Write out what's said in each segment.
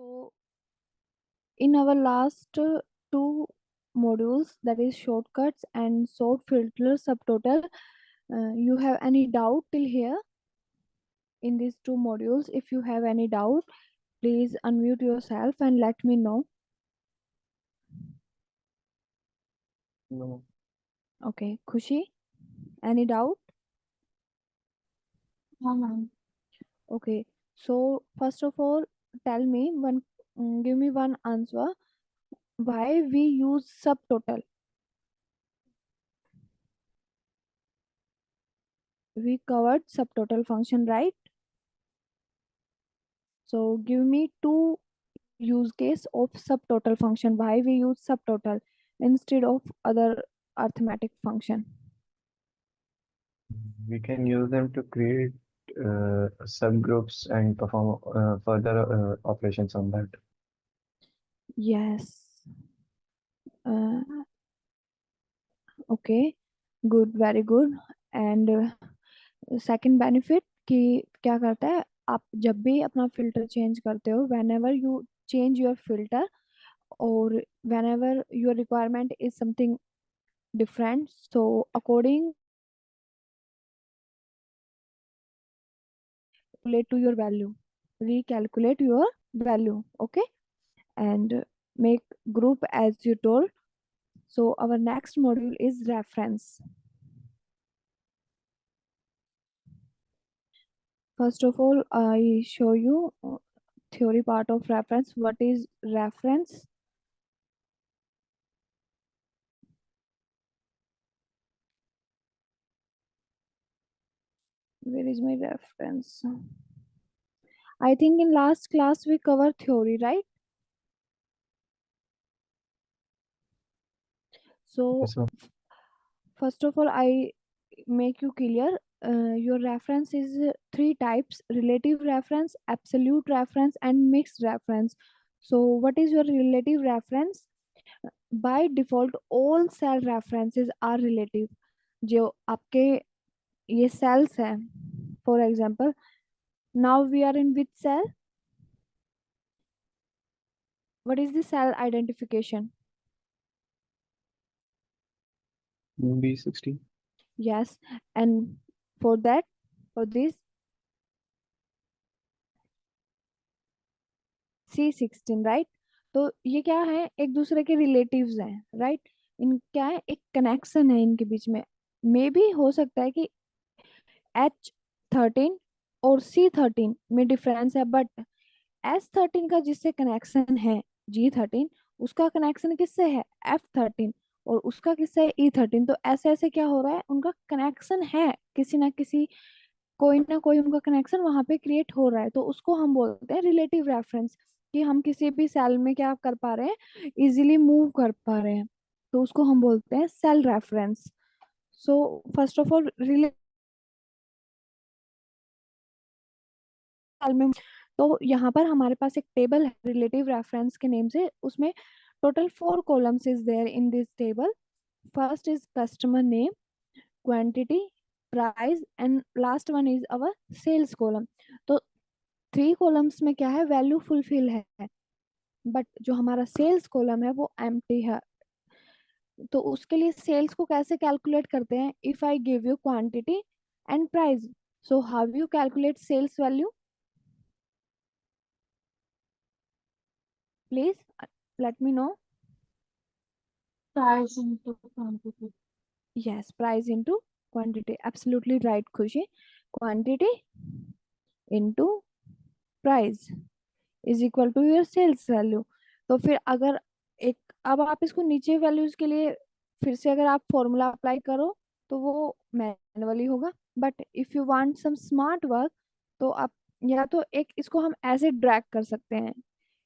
So, in our last two modules, that is shortcuts and sort filter subtotal, you have any doubt till here in these two modules? If you have any doubt, please unmute yourself and let me know. No. Okay, Khushi, any doubt? हाँ ma'am Okay, so first of all, tell me one, give me one answer. Why we use subtotal? We covered subtotal function, right? So give me two use case of subtotal function. Why we use subtotal instead of other arithmetic function? We can use them to create subgroups and perform further operations on that. Yes. Okay, good, very good. And second benefit कि क्या करता है, आप जब भी अपना filter change करते हो, whenever you change your filter or whenever your requirement is something different, so according calculate to your value, recalculate your value. Okay, and make group as you told. So our next module is reference. First of all, I show you theory part of reference. What is reference? Where is my reference? I think in last class we covered theory, right? So Yes, ma'am. first of all, I make you clear. Your reference is three types: relative reference, absolute reference, and mixed reference. So what is your relative reference? By default, all cell references are relative. जो आपके ये cells हैं, for example, now we are in which cell? What is the cell identification? B16. Yes, and for that, for this C16, right? तो ये क्या है, एक दूसरे के रिलेटिव्स हैं, राइट? इन क्या है, एक कनेक्शन है इनके बीच में. मे भी हो सकता है कि H13 और C13 में डिफरेंस है, बट S13 का जिससे कनेक्शन है G13, उसका कनेक्शन किससे है F13, और उसका किससे है E13. तो ऐसे ऐसे क्या हो रहा है, उनका कनेक्शन है, किसी ना किसी, कोई ना कोई उनका कनेक्शन वहां पे क्रिएट हो रहा है. तो उसको हम बोलते हैं रिलेटिव रेफरेंस, कि हम किसी भी सेल में क्या कर पा रहे हैं, इजीली मूव कर पा रहे हैं. तो उसको हम बोलते हैं cell reference. So first of all cell में, तो यहाँ पर हमारे पास एक टेबल है रिलेटिव रेफरेंस के नेम से. उसमें total 4 columns is there in this table. First is customer name, quantity, price, and last one is our sales column. तो 3 columns में क्या है, वैल्यू फुलफिल है, बट जो हमारा सेल्स कॉलम है वो एम्प्टी है. तो उसके लिए सेल्स को कैसे कैलकुलेट करते हैं? If I give you quantity and price, so how you calculate sales value? Please let me know. Price into quantity. Yes, price into quantity. Absolutely right, Khushi. Quantity into price is equal to your sales value. तो फिर अगर एक, अब आप इसको नीचे values के लिए फिर से अगर आप फॉर्मूला अप्लाई करो तो वो मैनुअली होगा. But if you want some smart work, तो आप या तो एक इसको हम ऐसे ड्रैग कर सकते हैं,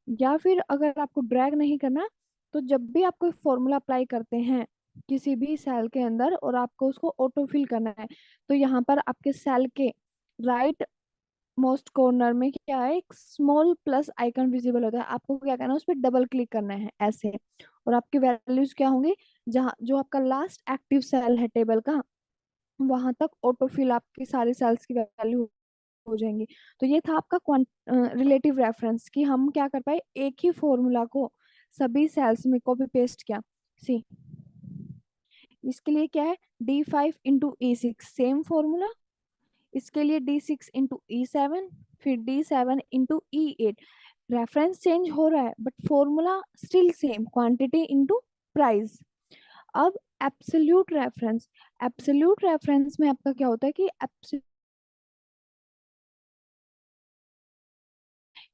या फिर अगर आपको ड्रैग नहीं करना, तो जब भी आप कोई फॉर्मूला अप्लाई करते हैं किसी भी सेल के अंदर और आपको उसको ऑटो फिल करना है, तो यहाँ पर आपके सेल के राइट मोस्ट कॉर्नर में क्या है, एक स्मॉल प्लस आइकन विजिबल होता है. आपको क्या करना है, उस पर डबल क्लिक करना है ऐसे, और आपकी वैल्यूज क्या होंगी, जहाँ जो आपका लास्ट एक्टिव सेल है टेबल का, वहां तक ऑटो फिल आपकी सारी सेल्स की वैल्यू हो जाएंगी। तो ये था आपका रिलेटिव रेफरेंस कि हम क्या कर पाए, एक ही फॉर्मूला को सभी सेल्स में कॉपी पेस्ट किया। सी इसके लिए क्या है, D5 × E6 सेम फॉर्मूला, इसके लिए D6 × E7, फिर D7 × E8। रेफरेंस चेंज हो रहा है but formula still same, quantity into price. अब एब्सोल्यूट रेफरेंस में आपका क्या होता है कि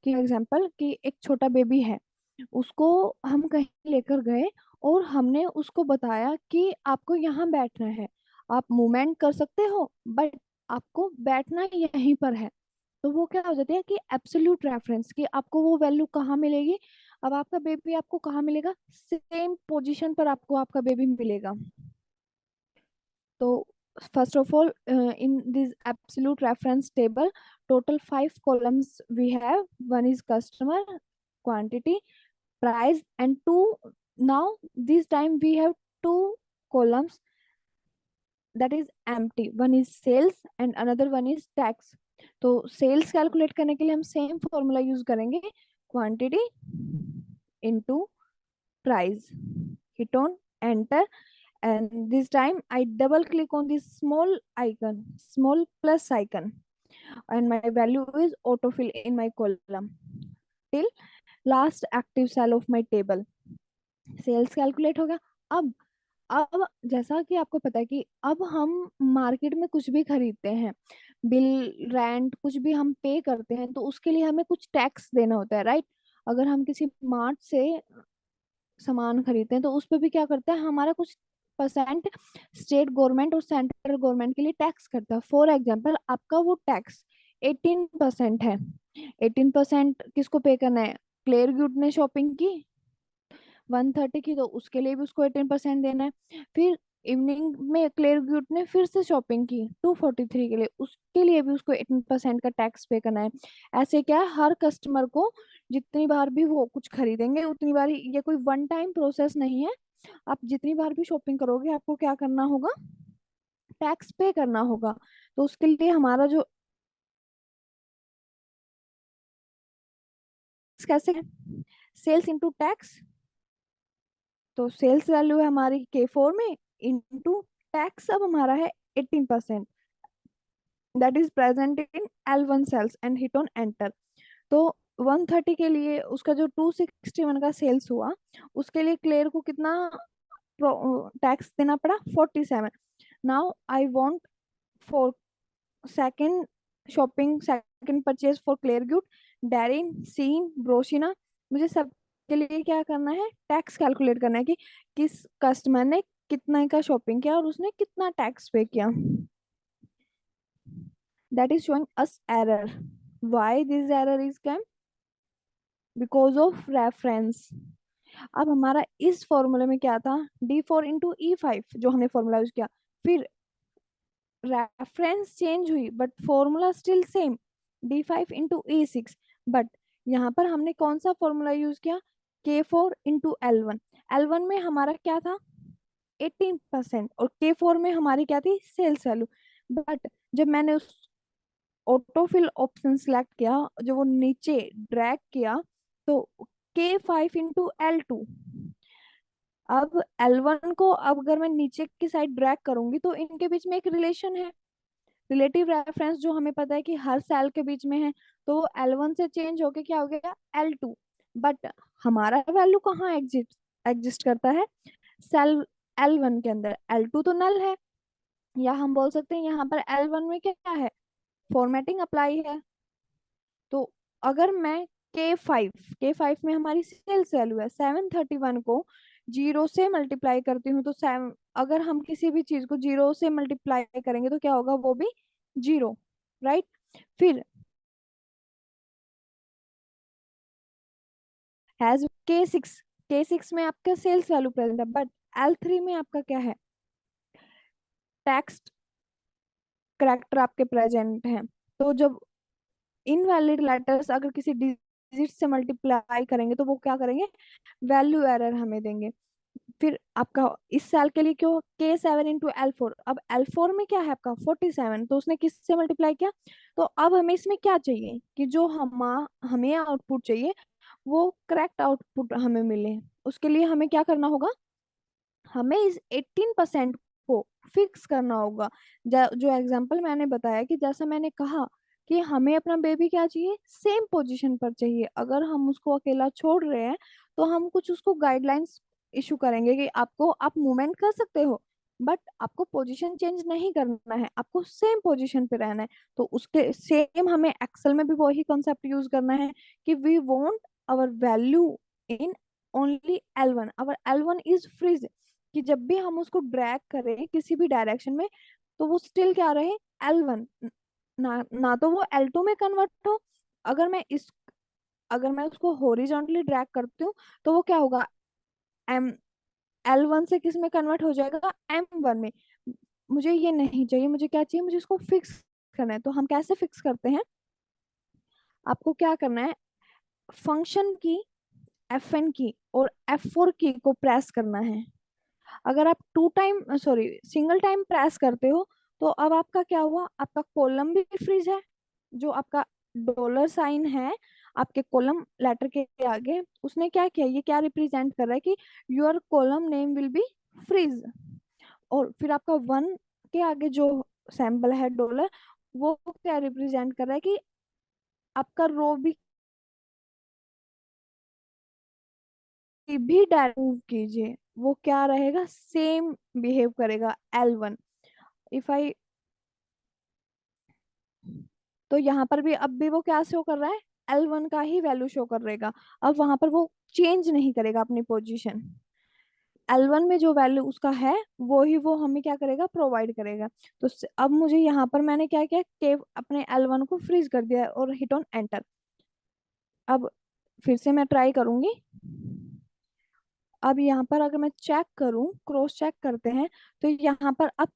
एग्जांपल कि एक छोटा बेबी है, उसको हम कहीं लेकर गए और हमने उसको बताया कि आपको यहाँ बैठना है, आप मूवमेंट कर सकते हो बट आपको बैठना यहीं पर है। तो वो क्या हो जाती है कि एब्सोल्यूट रेफरेंस कि आपको वो वैल्यू कहाँ मिलेगी, अब आपका बेबी आपको कहाँ मिलेगा, सेम पोजीशन पर आपको आपका बेबी मिलेगा। तो first of all, in this absolute reference table, total 5 columns we have. One is customer, quantity, price, and two. Now this time we have 2 columns that is empty. One is sales and another one is tax. तो sales calculate करने के लिए हम same formula use करेंगे, quantity into price, hit on enter, and this time I double click on this small plus icon, and my value is autofill in my column till last active cell of my table. Sales calculate हो गया। अब जैसा कि आपको पता है कि अब हम मार्केट में कुछ भी खरीदते हैं, बिल रेंट कुछ भी हम पे करते हैं, तो उसके लिए हमें कुछ टैक्स देना होता है, राइट। अगर हम किसी मार्ट से सामान खरीदते हैं तो उस पर भी क्या करता है, हमारा कुछ परसेंट स्टेट गवर्नमेंट और सेंट्रल गवर्नमेंट के लिए टैक्स करता है। फॉर एग्जाम्पल आपका वो टैक्स 18% है। 18% किसको पे करना है, क्लेयर गुड ने शॉपिंग की 130 की, तो उसके लिए भी उसको 18% देना है। फिर इवनिंग में क्लेयर गुड ने फिर से शॉपिंग की 243 के लिए, उसके लिए भी उसको 18% का टैक्स पे करना है। ऐसे क्या है, हर कस्टमर को जितनी बार भी वो कुछ खरीदेंगे उतनी बार ये कोई वन टाइम प्रोसेस नहीं है, आप जितनी बार भी शॉपिंग करोगे आपको क्या करना होगा, टैक्स पे करना होगा। तो उसके लिए हमारा जो कैसे है, सेल्स इनटू टैक्स। तो सेल्स वैल्यू है हमारी K4 में इनटू टैक्स, अब हमारा है 18%, that is present in L1 cells and hit on enter. तो 130 के लिए उसका जो 261 का सेल्स हुआ, उसके लिए क्लेयर को कितना टैक्स देना पड़ा, 47। Now I want for second shopping, second purchase for Claire good, Darren, Sean, ब्रोशिना, मुझे सबके लिए क्या करना है, टैक्स कैलकुलेट करना है कि किस कस्टमर ने कितना का शॉपिंग किया और उसने कितना टैक्स पे किया। That is showing us error. Why this error is come, because of reference. अब हमारा इस फॉर्मूले में क्या था, D4 × E5 जो हमने फॉर्मूला यूज किया, फिर रेफरेंस चेंज हुई but formula still same, D5 × E6। But यहाँ पर हमने कौन सा फॉर्मूला यूज किया, K4 × L1। L1 में हमारा क्या था 18% और K4 में हमारी क्या थी सेल्स वैल्यू। बट जब मैंने उस ऑटोफिल ऑप्शन सेलेक्ट किया, जो वो नीचे ड्रैग किया, तो K5 × L2। अब L1 को अब अगर मैं नीचे की साइड ड्रैग करूंगी तो इनके बीच में एक रिलेशन है, रिलेटिव रेफरेंस जो हमें पता है कि हर सेल के बीच में है। तो वो L1 से चेंज होके क्या हो गया L2। बट हमारा वैल्यू कहाँ एग्जिस्ट एग्जिस्ट करता है, सेल L1 के अंदर। L2 तो नल है, या हम बोल सकते हैं यहाँ पर L1 में क्या है, फॉर्मेटिंग अप्लाई है। तो अगर मैं K5 में हमारी सेल्स वैल्यू है 731 को 0 से मल्टीप्लाई करती हूँ, तो 7, अगर हम किसी भी चीज को 0 से मल्टीप्लाई करेंगे तो क्या होगा, वो भी 0, राइट। फिर हैज K6 में आपका सेल्स वैल्यू प्रेजेंट है, बट L3 में आपका क्या है, टेक्स्ट करेक्टर आपके प्रेजेंट हैं। तो जब इनवैलिड लेटर्स अगर किसी डिजिट से मल्टीप्लाई करेंगे तो वो क्या करेंगे, वैल्यू एरर हमें देंगे। फिर आपका इस सेल के लिए क्यों K7 इंटू L4, अब L4 में क्या है आपका 47, तो उसने किससे मल्टीप्लाई किया। तो अब हमें इसमें क्या चाहिए कि जो हमें आउटपुट चाहिए वो करेक्ट आउटपुट हमें मिले। उसके लिए हमें क्या करना होगा, हमें इस 18% को फिक्स करना होगा। जो एग्जांपल मैंने बताया कि जैसा मैंने कहा कि हमें अपना बेबी क्या चाहिए, सेम पोजीशन पर चाहिए। अगर हम उसको अकेला छोड़ रहे हैं तो हम कुछ उसको गाइडलाइंस इशू करेंगे कि आपको आप मूवमेंट कर सकते हो बट आपको पोजीशन चेंज नहीं करना है, आपको सेम पोजीशन पे रहना है। तो उसके सेम हमें एक्सेल में भी वही कॉन्सेप्ट यूज करना है कि we want our value in only L1, our L1 is freeze, कि जब भी हम उसको ड्रैग करें किसी भी डायरेक्शन में तो वो स्टिल क्या रहे L1, ना तो वो L2 में कन्वर्ट हो। अगर मैं इस अगर मैं उसको हॉरिजॉन्टली ड्रैग करती हूँ तो वो क्या होगा, एम L1 से किस में कन्वर्ट हो जाएगा, M1 में। मुझे ये नहीं चाहिए, मुझे क्या चाहिए, मुझे इसको फिक्स करना है। तो हम कैसे फिक्स करते हैं, आपको क्या करना है, फंक्शन की F1 की और F4 की को प्रेस करना है। अगर आप two time sorry single time press करते हो तो अब आपका क्या हुआ, आपका कॉलम भी फ्रीज है। जो आपका डॉलर साइन है आपके कॉलम लेटर के आगे, उसने क्या किया, ये क्या रिप्रेजेंट कर रहा है कि your column name will be freeze. और फिर आपका वन के आगे जो सैंपल है डॉलर, वो क्या रिप्रेजेंट कर रहा है कि आपका रो भी डायरेक्ट मूव कीजिए, वो क्या रहेगा, सेम बिहेव करेगा L1। इफ आई तो यहाँ पर भी अब भी वो क्या शो कर रहा है, L1 का ही वैल्यू शो कर रहेगा। अब वहां पर वो चेंज नहीं करेगा अपनी पोजीशन, L1 में जो वैल्यू उसका है वो ही वो हमें क्या करेगा, प्रोवाइड करेगा। तो अब मुझे यहाँ पर मैंने क्या किया, के अपने L1 को फ्रीज कर दिया और हिट ऑन एंटर। अब फिर से मैं ट्राई करूंगी। अब यहाँ पर अगर मैं चेक करूं, क्रॉस चेक करते हैं, तो यहाँ पर अब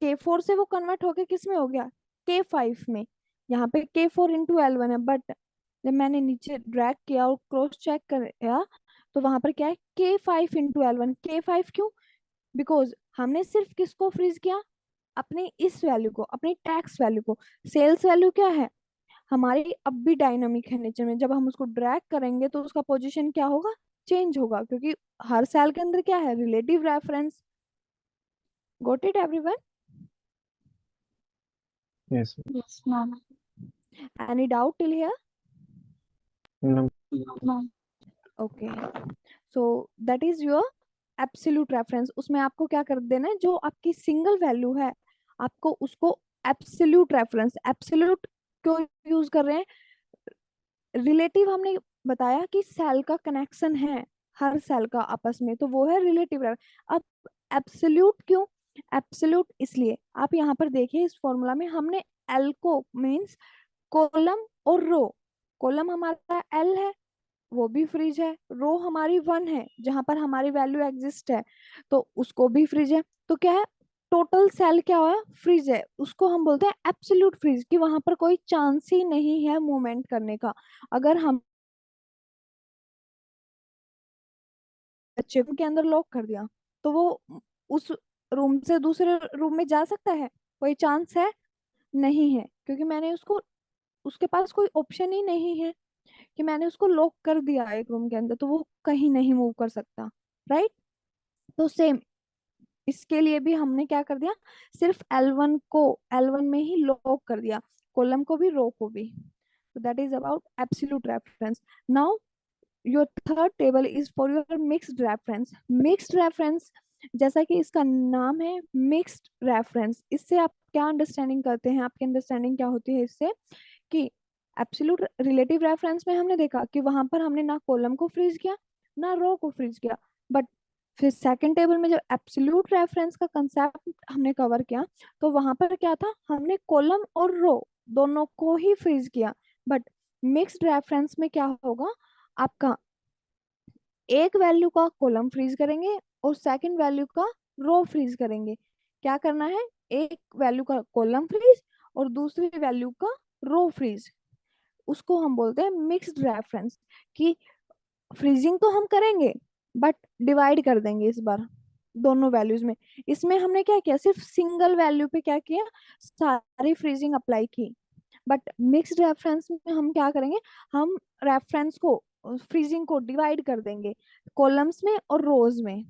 K4 से वो कन्वर्ट होके किस में हो गया, K5 में। यहाँ पे K4 इंटू L1 है बट जब मैंने नीचे ड्रैग किया और क्रॉस चेक किया तो वहां पर क्या है, K5 इंटू L1। K5 क्यों, बिकॉज हमने सिर्फ किसको फ्रीज किया, अपने इस वैल्यू को, अपनी टैक्स वैल्यू को। सेल्स वैल्यू क्या है हमारी, अब भी डायनामिक है नेचर में, जब हम उसको ड्रैग करेंगे तो उसका पोजीशन क्या होगा, चेंज होगा, क्योंकि हर सेल के अंदर क्या है, relative reference. Got it everyone, Yes. Yes, ma'am. Any doubt till here. No. No, ma'am. Okay, so that is your absolute reference. उसमें आपको क्या कर देना है, जो आपकी सिंगल वैल्यू है आपको उसको एब्सोल्यूट रेफरेंस, एब्सोल्यूट क्यों यूज कर रहे हैं, रिलेटिव हमने बताया कि सेल का कनेक्शन है हर सेल का आपस में, तो वो है रिलेटिव। अब एब्सोल्यूट क्यों, एब्सोल्यूट इसलिए आप यहाँ पर देखिए इस फॉर्मूला में हमने एल को मींस कॉलम और रो, कॉलम हमारा एल है वो भी फ्रीज है, रो हमारी वन है जहां पर हमारी वैल्यू एग्जिस्ट है तो उसको भी फ्रीज है। तो क्या है, टोटल सेल क्या हुआ, फ्रीज है। उसको हम बोलते हैं एब्सोल्यूट फ्रीज, कि वहां पर कोई चांस ही नहीं है मूवमेंट करने का। अगर हम बच्चे के अंदर लॉक कर दिया तो वो उस रूम से दूसरे रूम में जा सकता है, कोई चांस है नहीं है, क्योंकि मैंने उसको, उसके पास कोई ऑप्शन ही नहीं है कि मैंने उसको लॉक कर दिया एक रूम के अंदर तो वो कहीं नहीं मूव कर सकता, राइट। तो सेम इसके लिए भी हमने क्या कर दिया, सिर्फ L1 को L1 में ही लॉक कर दिया, कॉलम को भी रो को भी। so that is about absolute reference. Now your third table is for your mixed reference। mixed reference जैसा कि इसका नाम है मिक्स्ड रेफरेंस, इससे आप क्या अंडरस्टैंडिंग करते हैं, आपकी अंडरस्टैंडिंग क्या होती है इससे, कि एब्सोल्यूट रिलेटिव रेफरेंस में हमने देखा कि वहां पर हमने ना कॉलम को फ्रीज किया ना रो को फ्रीज किया, बट फिर सेकंड टेबल में जब एब्सोल्यूट रेफरेंस का कंसेप्ट हमने कवर किया तो वहां पर क्या था, हमने कॉलम और रो दोनों को ही फ्रीज किया। बट मिक्स्ड रेफरेंस में क्या होगा, आपका एक वैल्यू का कॉलम फ्रीज करेंगे और सेकंड वैल्यू का रो फ्रीज करेंगे। क्या करना है, एक वैल्यू का कॉलम फ्रीज और दूसरी वैल्यू का रो फ्रीज, उसको हम बोलते हैं मिक्स्ड रेफरेंस। कि फ्रीजिंग तो हम करेंगे बट डिवाइड कर देंगे इस बार दोनों वैल्यूज में। इसमें हमने क्या किया, सिर्फ सिंगल वैल्यू पे क्या किया, सारी फ्रीजिंग अप्लाई की। बट मिक्स्ड रेफरेंस में हम क्या करेंगे, हम रेफरेंस को, फ्रीजिंग को डिवाइड कर देंगे कॉलम्स में और रोज में।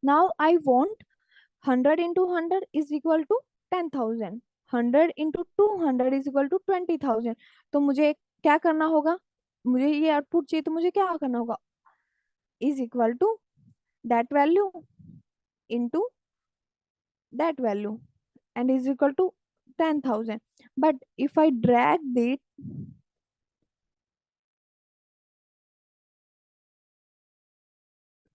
Now I want 100 into 100 is equal to 10,000, 100 into 200 is equal to 20,000। तो मुझे क्या करना होगा, मुझे ये आउटपुट चाहिए, तो मुझे क्या करना होगा, is equal to that value into that value and is equal to 10,000। but if I drag it,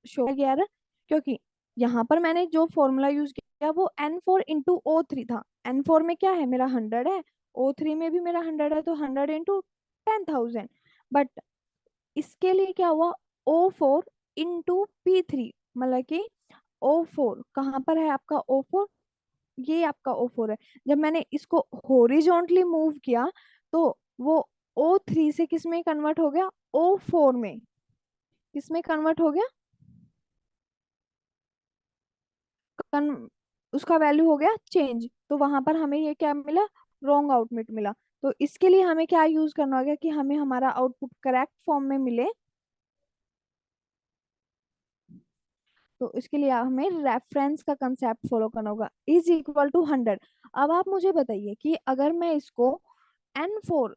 show गया ना, क्योंकि यहाँ पर मैंने जो फॉर्मूला यूज किया वो N4 into O3 था। N4 में क्या है, मेरा 100 है, O3 में भी मेरा 100 है, तो 100 into 10,000। बट इसके लिए क्या हुआ, O4 into P3, मतलब कि O4 कहाँ पर है आपका, O4 ये आपका O4 है। जब मैंने इसको हॉरिजॉन्टली मूव किया तो वो O3 से किस में कन्वर्ट हो गया, O4 में। किस में कन्वर्ट हो गया, कन, उसका वैल्यू हो गया चेंज। तो वहां पर हमें ये क्या मिला, रॉन्ग आउटपुट मिला। तो इसके लिए हमें क्या यूज करना होगा कि हमें हमारा आउटपुट करेक्ट फॉर्म में मिले, तो इसके लिए हमें रेफरेंस का कंसेप्ट फॉलो करना होगा, इज इक्वल टू 100। अब आप मुझे बताइए कि अगर मैं इसको N4,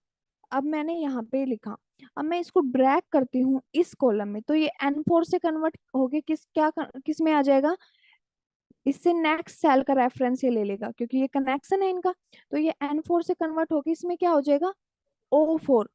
अब मैंने यहाँ पे लिखा, अब मैं इसको ड्रैग करती हूँ इस कॉलम में, तो ये N4 से कन्वर्ट होके किस में आ जाएगा, इससे नेक्स्ट सेल का रेफरेंस ये ले लेगा क्योंकि ये कनेक्शन है इनका। तो ये N4 से कन्वर्ट होके इसमें क्या हो जाएगा, O4।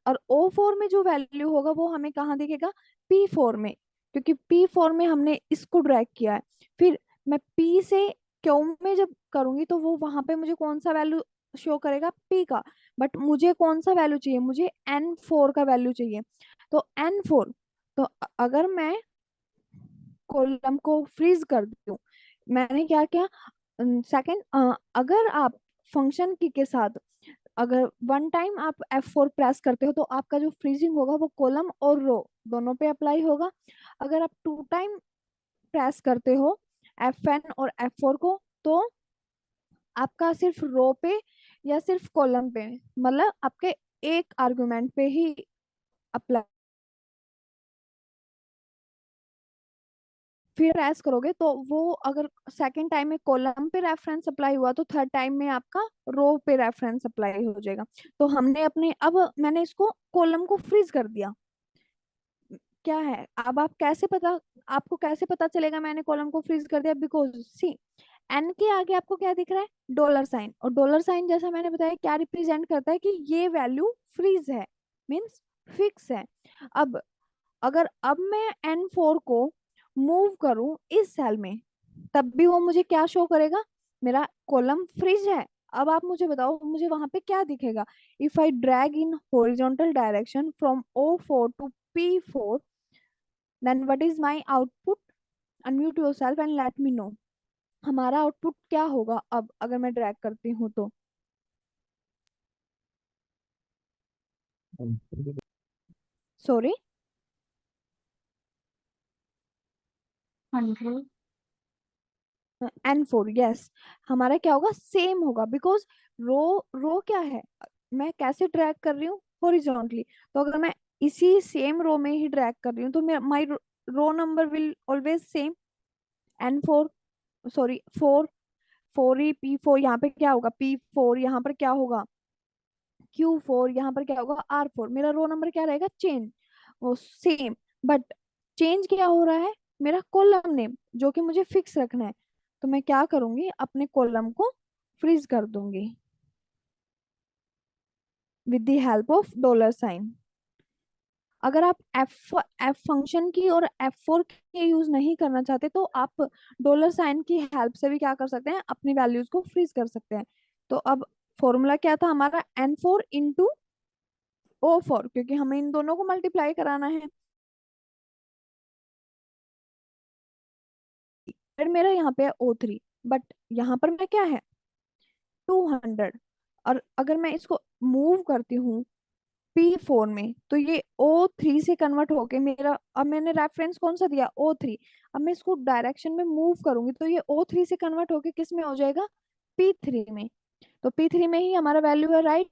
और O4 में जो वैल्यू होगा वो हमें कहाँ दिखेगा, P4 में, क्योंकि P4 में हमने इसको ड्रैग किया है। फिर मैं P से Q में जब करूंगी तो वो वहां पे मुझे कौन सा वैल्यू शो करेगा, P का। बट मुझे कौन सा वैल्यू चाहिए, मुझे N4 का वैल्यू चाहिए। तो N4, तो अगर मैं कॉलम को फ्रीज कर दूं, मैंने क्या किया, सेकंड, अगर आप फंक्शन की के साथ अगर वन टाइम आप F4 प्रेस करते हो तो आपका जो फ्रीजिंग होगा वो कॉलम और रो दोनों पे अप्लाई होगा। अगर आप टू टाइम प्रेस करते हो F1 और F4 को, तो आपका सिर्फ रो पे या सिर्फ कॉलम पे, मतलब आपके एक आर्गुमेंट पे ही अप्लाई। फिर प्रेस करोगे तो वो अगर सेकंड टाइम में कॉलम पे रेफरेंस अप्लाई हुआ तो थर्ड टाइम में आपका रो पे रेफरेंस अप्लाई हो जाएगा। तो हमने अपने, अब मैंने इसको कॉलम को फ्रीज कर दिया, क्या है, अब आप कैसे पता, आपको कैसे पता चलेगा मैंने कॉलम को फ्रीज कर दिया, बिकॉज सी एन के आगे आपको क्या दिख रहा है, डॉलर साइन। और डॉलर साइन जैसा मैंने बताया क्या रिप्रेजेंट करता है कि ये वैल्यू फ्रीज है, मींस फिक्स है। अब अगर अब मैं N4 को मूव करूं इस सेल में, तब भी वो मुझे क्या शो करेगा, मेरा कॉलम फ्रीज है। अब आप मुझे बताओ मुझे वहां पे क्या दिखेगा, if I drag in horizontal direction from O4 to P4, then what is my output, unmute yourself and let me know हमारा आउटपुट क्या होगा। अब अगर मैं ड्रैग करती हूँ तो, सॉरी, 100, N4, यस, हमारा क्या होगा, सेम होगा, बिकॉज रो रो क्या है, मैं कैसे ड्रैग कर रही हूँ, हॉरिजॉन्टली। तो अगर मैं इसी सेम रो में ही ड्रैग कर रही हूँ तो my row number will always same, N4, sorry 4, 4 ही P4, यहाँ पे क्या होगा P4, यहाँ पर क्या होगा Q4, यहाँ पर क्या होगा R4। मेरा रो नंबर क्या रहेगा, चेंज वो सेम, बट चेंज क्या हो रहा है, मेरा कॉलम नेम जो कि मुझे फिक्स रखना है। तो मैं क्या करूंगी, अपने कॉलम को फ्रीज कर दूंगी with the help of dollar sign. अगर आप एफ फंक्शन की और F4 की यूज नहीं करना चाहते तो आप डॉलर साइन की हेल्प से भी क्या कर सकते हैं, अपनी वैल्यूज को फ्रीज कर सकते हैं। तो अब फॉर्मूला क्या था हमारा, N4 into O4, क्योंकि हमें इन दोनों को मल्टीप्लाई कराना है। फिर मेरा यहाँ पे है O3, बट यहाँ पर मैं क्या है 200। और अगर मैं इसको मूव करती हूँ P4 में, तो ये O3 से कन्वर्ट होके मेरा, अब मैंने रेफरेंस कौन सा दिया, O3। अब मैं इसको डायरेक्शन में मूव करूंगी तो ये O3 से कन्वर्ट होके किस में हो जाएगा, P3 में। तो P3 में ही हमारा वैल्यू है, राइट।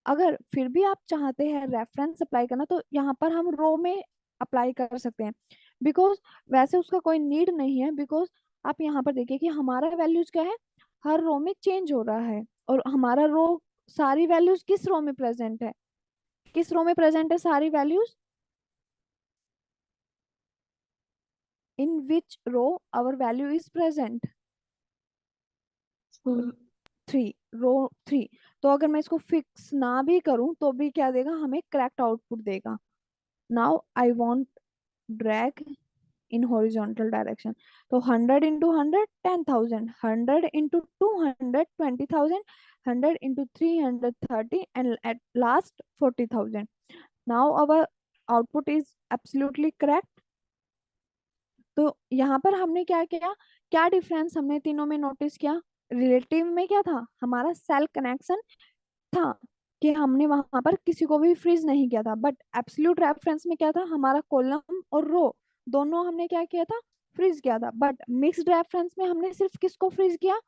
अगर फिर भी आप चाहते हैं रेफरेंस अप्लाई करना तो यहाँ पर हम रो में अप्लाई कर सकते हैं, बिकॉज वैसे उसका कोई नीड नहीं है। बिकॉज आप यहाँ पर देखिए कि हमारा वैल्यूज क्या है, हर रो में चेंज हो रहा है, और हमारा रो, सारी वैल्यूज किस रो में प्रेजेंट है, किस रो में प्रेजेंट है सारी values, in which row our value is present, four, 3, row 3। तो अगर मैं इसको फिक्स ना भी करूं तो भी क्या देगा, हमें करेक्ट आउटपुट देगा। Now I want drag in horizontal direction. तो 100 into 100 10,000, 100 into 200 20,000, 100 into 300 30, and at last 40,000। Now our output is absolutely correct. तो यहाँ पर हमने क्या किया, क्या डिफरेंस हमने तीनों में नोटिस किया। रिलेटिव में क्या था, हमारा सेल कनेक्शन था, कि हमने वहां पर किसी को भी फ्रीज नहीं किया था। बट एब्सोल्यूट रेफरेंस में क्या था, हमारा कॉलम और रो दोनों हमने क्या किया था, फ्रीज किया था। बट मिक्स्ड रेफरेंस में हमने सिर्फ किसको फ्रीज किया,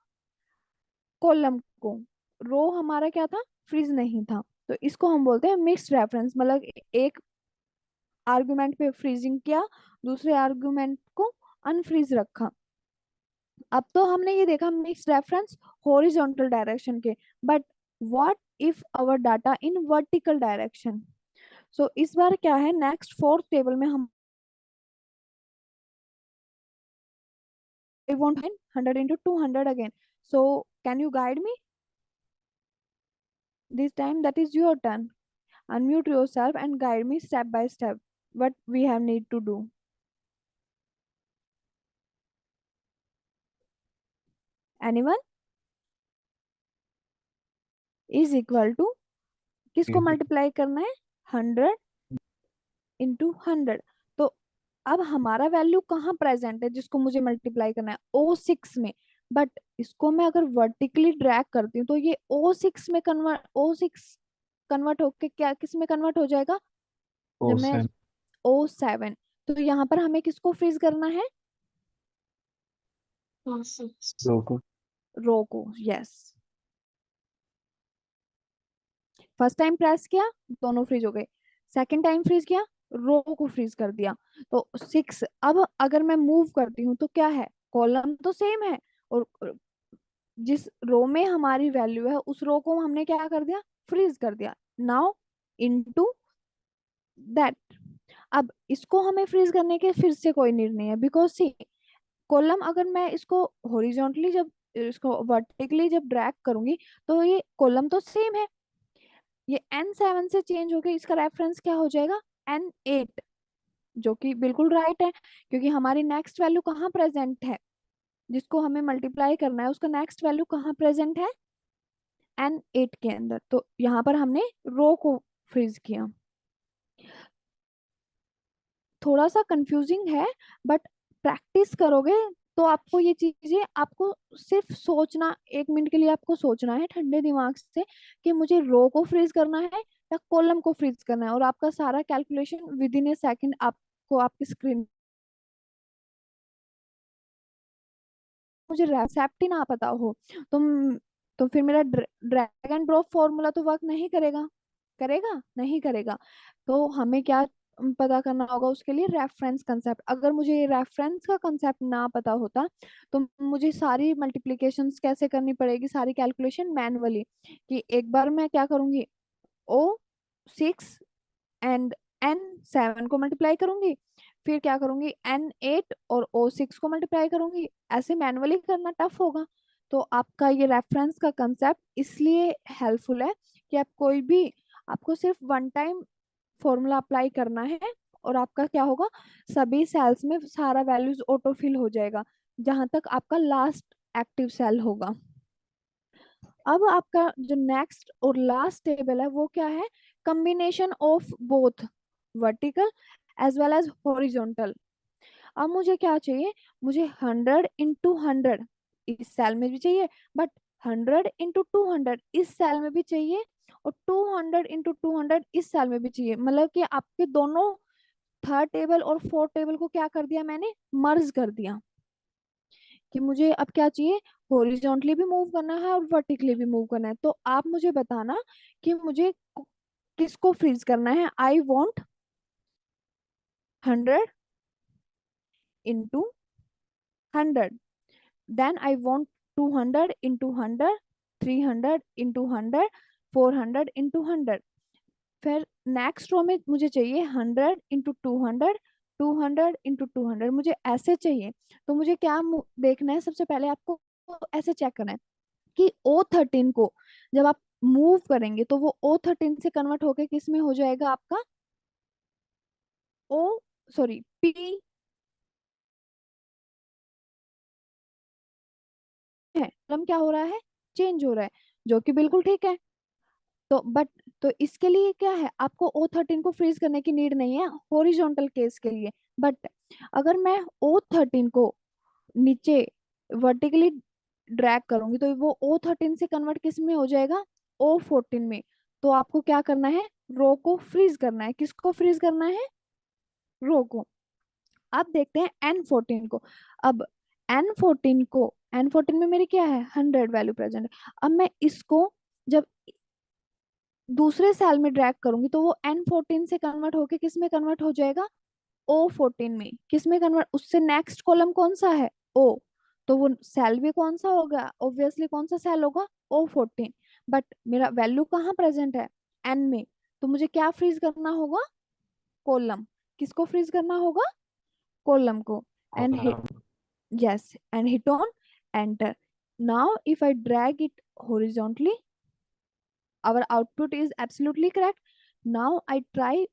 कॉलम को। रो हमारा क्या था, फ्रीज नहीं था। तो इसको हम बोलते हैं मिक्स्ड रेफरेंस, मतलब एक आर्गुमेंट पे फ्रीजिंग किया, दूसरे आर्गुमेंट को अनफ्रीज रखा। अब तो हमने ये देखा मिक्स्ड रेफरेंस हॉरिजॉन्टल डायरेक्शन के, but what if our data in vertical direction. So इस बार क्या है, नेक्स्ट फोर्थ टेबल में हम, I want 100 into 200 again. So can you guide me this time? That is your turn. Unmute yourself and guide me step by step what we have need to do. Anyone? Is equal to, किसको multiply करना है, 100 into 100। तो अब हमारा value कहाँ present है जिसको मुझे मल्टीप्लाई करना है, O6 में। बट इसको मैं अगर वर्टिकली ड्रैग करती हूँ तो ये O6 कन्वर्ट होके क्या, किस में कन्वर्ट हो जाएगा, जब मैं O7 O7। तो यहाँ पर हमें किसको फ्रीज करना है, four, six, रो को। रो को। यस, फर्स्ट टाइम प्रेस किया, दोनों फ्रीज हो गए। सेकंड टाइम फ्रीज किया, रो को फ्रीज कर दिया। तो 6। अब अगर मैं मूव करती हूँ तो क्या है, कॉलम तो सेम है, और जिस रो में हमारी वैल्यू है उस रो को हमने क्या कर दिया, फ्रीज कर दिया। Now into that. अब इसको हमें फ्रीज करने के फिर से कोई नीड नहीं है, बिकॉज सी, कॉलम अगर मैं इसको हॉरिजॉन्टली जब, इसको वर्टिकली जब ड्रैग करूंगी तो ये कॉलम तो सेम है, ये N7 से चेंज होके इसका रेफरेंस क्या हो जाएगा, N8, जो कि बिल्कुल राइट है, क्योंकि हमारी नेक्स्ट वैल्यू कहाँ प्रेजेंट है, जिसको हमें मल्टीप्लाई करना है उसका नेक्स्ट वैल्यू कहाँ प्रेजेंट है, N8 के अंदर। तो यहाँ पर हमने रो को फ्रीज किया। थोड़ा सा कंफ्यूजिंग है, बट प्रैक्टिस करोगे तो आपको ये चीजें, आपको सिर्फ सोचना, 1 मिनट के लिए आपको सोचना है ठंडे दिमाग से कि मुझे रो को फ्रीज करना है या कॉलम को फ्रीज करना है, और आपका सारा calculation with in A second आपको आपकी स्क्रीन। मुझे रेसिप्ट ही ना पता हो तुम, तो फिर मेरा ड्रैग एंड ड्रॉप फॉर्मूला तो वर्क नहीं करेगा, करेगा नहीं करेगा। तो हमें क्या पता करना होगा उसके लिए, रेफरेंस कंसेप्ट। अगर मुझे ये रेफरेंस का कंसेप्ट ना पता होता तो मुझे सारी मल्टीप्लिकेशंस कैसे करनी पड़ेगी, सारी कैलकुलेशन मैनुअली, कि एक बार मैं क्या करूंगी, O6 एंड N7 को मल्टीप्लाई करूंगी, फिर क्या करूंगी, N8 और O6 को मल्टीप्लाई करूंगी। ऐसे मैनुअली करना टफ होगा। तो आपका ये रेफरेंस का कंसेप्ट इसलिए हेल्पफुल है कि आप कोई भी, आपको सिर्फ वन टाइम फॉर्मूला अप्लाई करना है, और आपका क्या होगा, सभी सेल्स में सारा वैल्यूज ऑटो फिल हो जाएगा जहां तक आपका लास्ट एक्टिव सेल होगा। अब आपका जो नेक्स्ट और लास्ट टेबल है वो क्या है, combination of both vertical as well as horizontal. अब मुझे क्या चाहिए, मुझे 100 इंटू 100 इस सेल में भी चाहिए, बट 100 इंटू 200 इस सेल में भी चाहिए, और 200 इंटू 200 इस सेल में भी चाहिए, मतलब कि आपके दोनों थर्ड टेबल और फोर्थ टेबल को क्या कर दिया मैंने, मर्ज कर दिया, कि मुझे अब क्या चाहिए, हॉरिजॉन्टली भी मूव करना है और वर्टिकली भी मूव करना है। तो आप मुझे बताना कि मुझे किसको फ्रीज करना है। I want 100 into 100, then I want 200 into 100, 300 into 100, 400 into 100। फिर नेक्स्ट रो में मुझे चाहिए 100 इंटू 200, 200 इंटू 200, मुझे ऐसे चाहिए। तो मुझे क्या देखना है, सबसे पहले आपको ऐसे चेक करना है कि O13 को जब आप मूव करेंगे तो वो O13 से कन्वर्ट होके किस में हो जाएगा आपका, ओ सॉरी P है, कलम क्या हो रहा है, चेंज हो रहा है, जो कि बिल्कुल ठीक है। तो बट तो इसके लिए क्या है, आपको O13 को फ्रीज करने की नीड नहीं है हॉरिजॉन्टल केस के लिए। बट अगर मैं O13 को नीचे वर्टिकली ड्रैग करूंगी तो वो O13 से कन्वर्ट किस में हो जाएगा, O14 में। तो आपको क्या करना है, रो को फ्रीज करना है। किसको फ्रीज करना है, रो को। अब देखते हैं N14 को। अब N14 में मेरी क्या है, 100 वैल्यू प्रेजेंट है। अब मैं इसको जब दूसरे सेल में ड्रैग करूंगी तो वो N14 से कन्वर्ट होके किस में कन्वर्ट हो जाएगा, O14 में। किस में कन्वर्ट, उससे नेक्स्ट कॉलम कौन सा है, O। तो वो सेल भी कौन सा होगा, ऑब्वियसली कौन सा सेल होगा, O14। बट मेरा वैल्यू कहाँ प्रेजेंट है, N में। तो मुझे क्या फ्रीज करना होगा, कॉलम। किसको फ्रीज करना होगा, कॉलम को। And hit, column. yes, and hit on enter. Now if I drag it horizontally, our output is absolutely correct. Now I try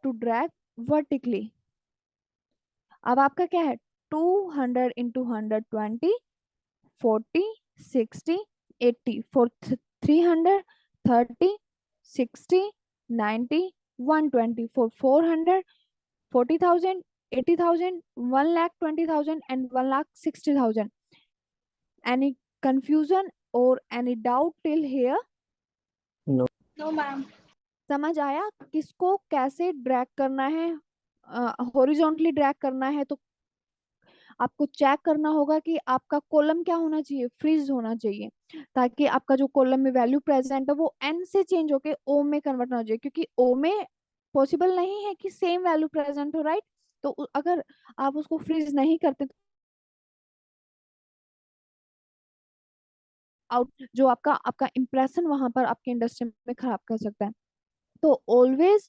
to drag vertically. अब आपका क्या है, 200 into 120, 40, 60, 80, for 300, 30, 60, 90, 120, for 400, 40,000, 80,000, 1,20,000 and 1,60,000. Any confusion or any doubt till here? No. No, ma'am. समझ आया किसको कैसे drag करना है, हॉरिजॉन्टली ड्रैग करना है तो आपको चेक करना होगा कि आपका कॉलम क्या होना चाहिए, फ्रीज होना चाहिए, ताकि आपका जो कॉलम में वैल्यू प्रेजेंट है वो एन से चेंज होके ओ में कन्वर्ट ना हो जाए, क्योंकि ओ में पॉसिबल नहीं है कि सेम वैल्यू प्रेजेंट हो, राइट। तो अगर आप उसको फ्रीज नहीं करते तो आउट जो आपका आपका इंप्रेशन वहां पर आपके इंडस्ट्री में खराब कर सकता है। तो always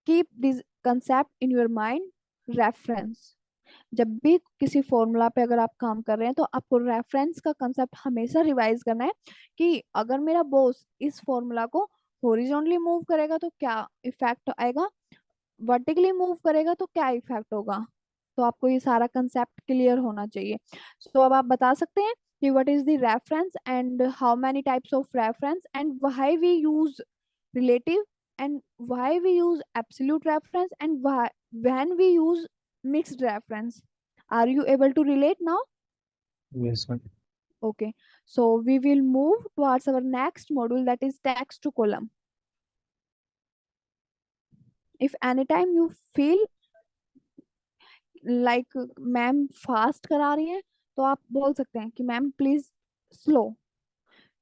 keep this concept in your mind, reference. जब भी किसी फॉर्मूला पे अगर आप काम कर रहे हैं तो आपको रेफरेंस का कंसेप्ट हमेशा रिवाइज करना है, कि अगर मेरा बॉस इस फॉर्मूला को हॉरिजॉन्टली मूव करेगा तो क्या इफेक्ट आएगा, वर्टिकली मूव करेगा तो क्या इफेक्ट होगा। तो आपको ये सारा कंसेप्ट क्लियर होना चाहिए। सो अब आप बता सकते हैं कि what is the reference and how many types of reference and why we use relative and why we use absolute reference and why when we use mixed reference. Are you able to relate now? Yes, ma'am. Okay, so we will move towards our next module, that is text to column. If anytime you feel like ma'am fast करा रही है तो आप बोल सकते हैं कि ma'am please slow.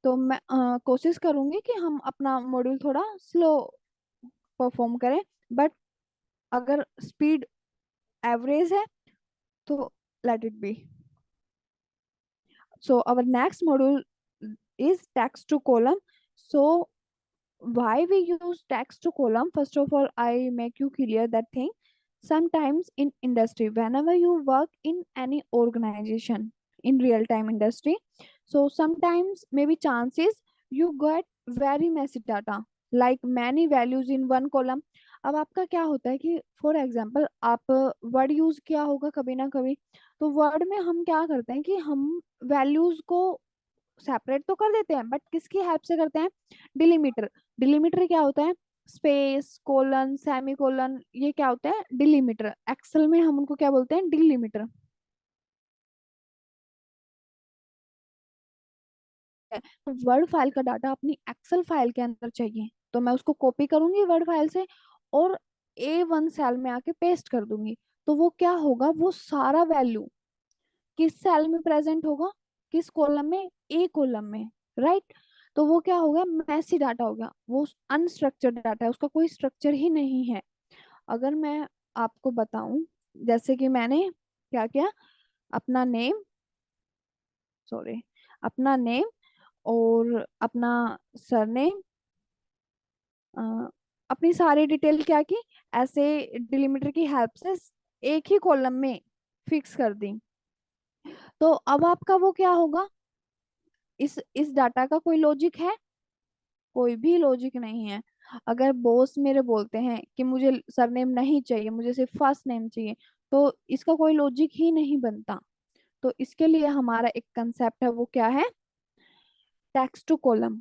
तो मैं कोशिश करूंगी कि हम अपना मॉड्यूल थोड़ा स्लो परफॉर्म करें, बट अगर स्पीड एवरेज है तो let it be. So our next module is text to column. So why we use text to column? First of all, I make you clear that thing. Sometimes in industry, whenever you work in any organization in real time industry, so sometimes maybe chances you get very messy data, like many values in one column. अब आपका क्या होता है कि for example आप word use किया होगा कभी ना कभी। तो वर्ड में हम क्या करते हैं कि हम वैल्यूज को सेपरेट तो कर देते हैं, बट किसकी हेल्प से करते हैं, डिलीमीटर। डिलीमीटर क्या होता है, स्पेस कोलन सेमी कोलन, ये क्या होता है, डिलीमीटर। एक्सेल में हम उनको क्या बोलते हैं, डिलीमीटर। वर्ड फाइल का डाटा अपनी एक्सेल फाइल के अंदर चाहिए, तो मैं उसको कॉपी करूंगी वर्ड फाइल से और A1 सेल में आके पेस्ट कर दूंगी। तो वो क्या होगा, वो सारा वैल्यू किस सेल में प्रेजेंट होगा, किस कॉलम में, ए कॉलम में, राइट। तो वो क्या हो गया, मैसी डाटा हो गया, वो अनस्ट्रक्चर्ड डाटा है, उसका कोई स्ट्रक्चर ही नहीं है। अगर मैं आपको बताऊं, जैसे कि मैंने क्या किया, अपना नेम, सॉरी, अपना नेम और अपना सरनेम, अपनी सारी डिटेल क्या की, ऐसे डिलीमीटर की हेल्प से एक ही कॉलम में फिक्स कर दी। तो अब आपका वो क्या होगा, इस डाटा का कोई लॉजिक है, कोई भी लॉजिक नहीं है। अगर बॉस मेरे बोलते हैं कि मुझे सरनेम नहीं चाहिए, मुझे सिर्फ फर्स्ट नेम चाहिए, तो इसका कोई लॉजिक ही नहीं बनता। तो इसके लिए हमारा एक कंसेप्ट है, वो क्या है, टेक्स्ट टू कॉलम।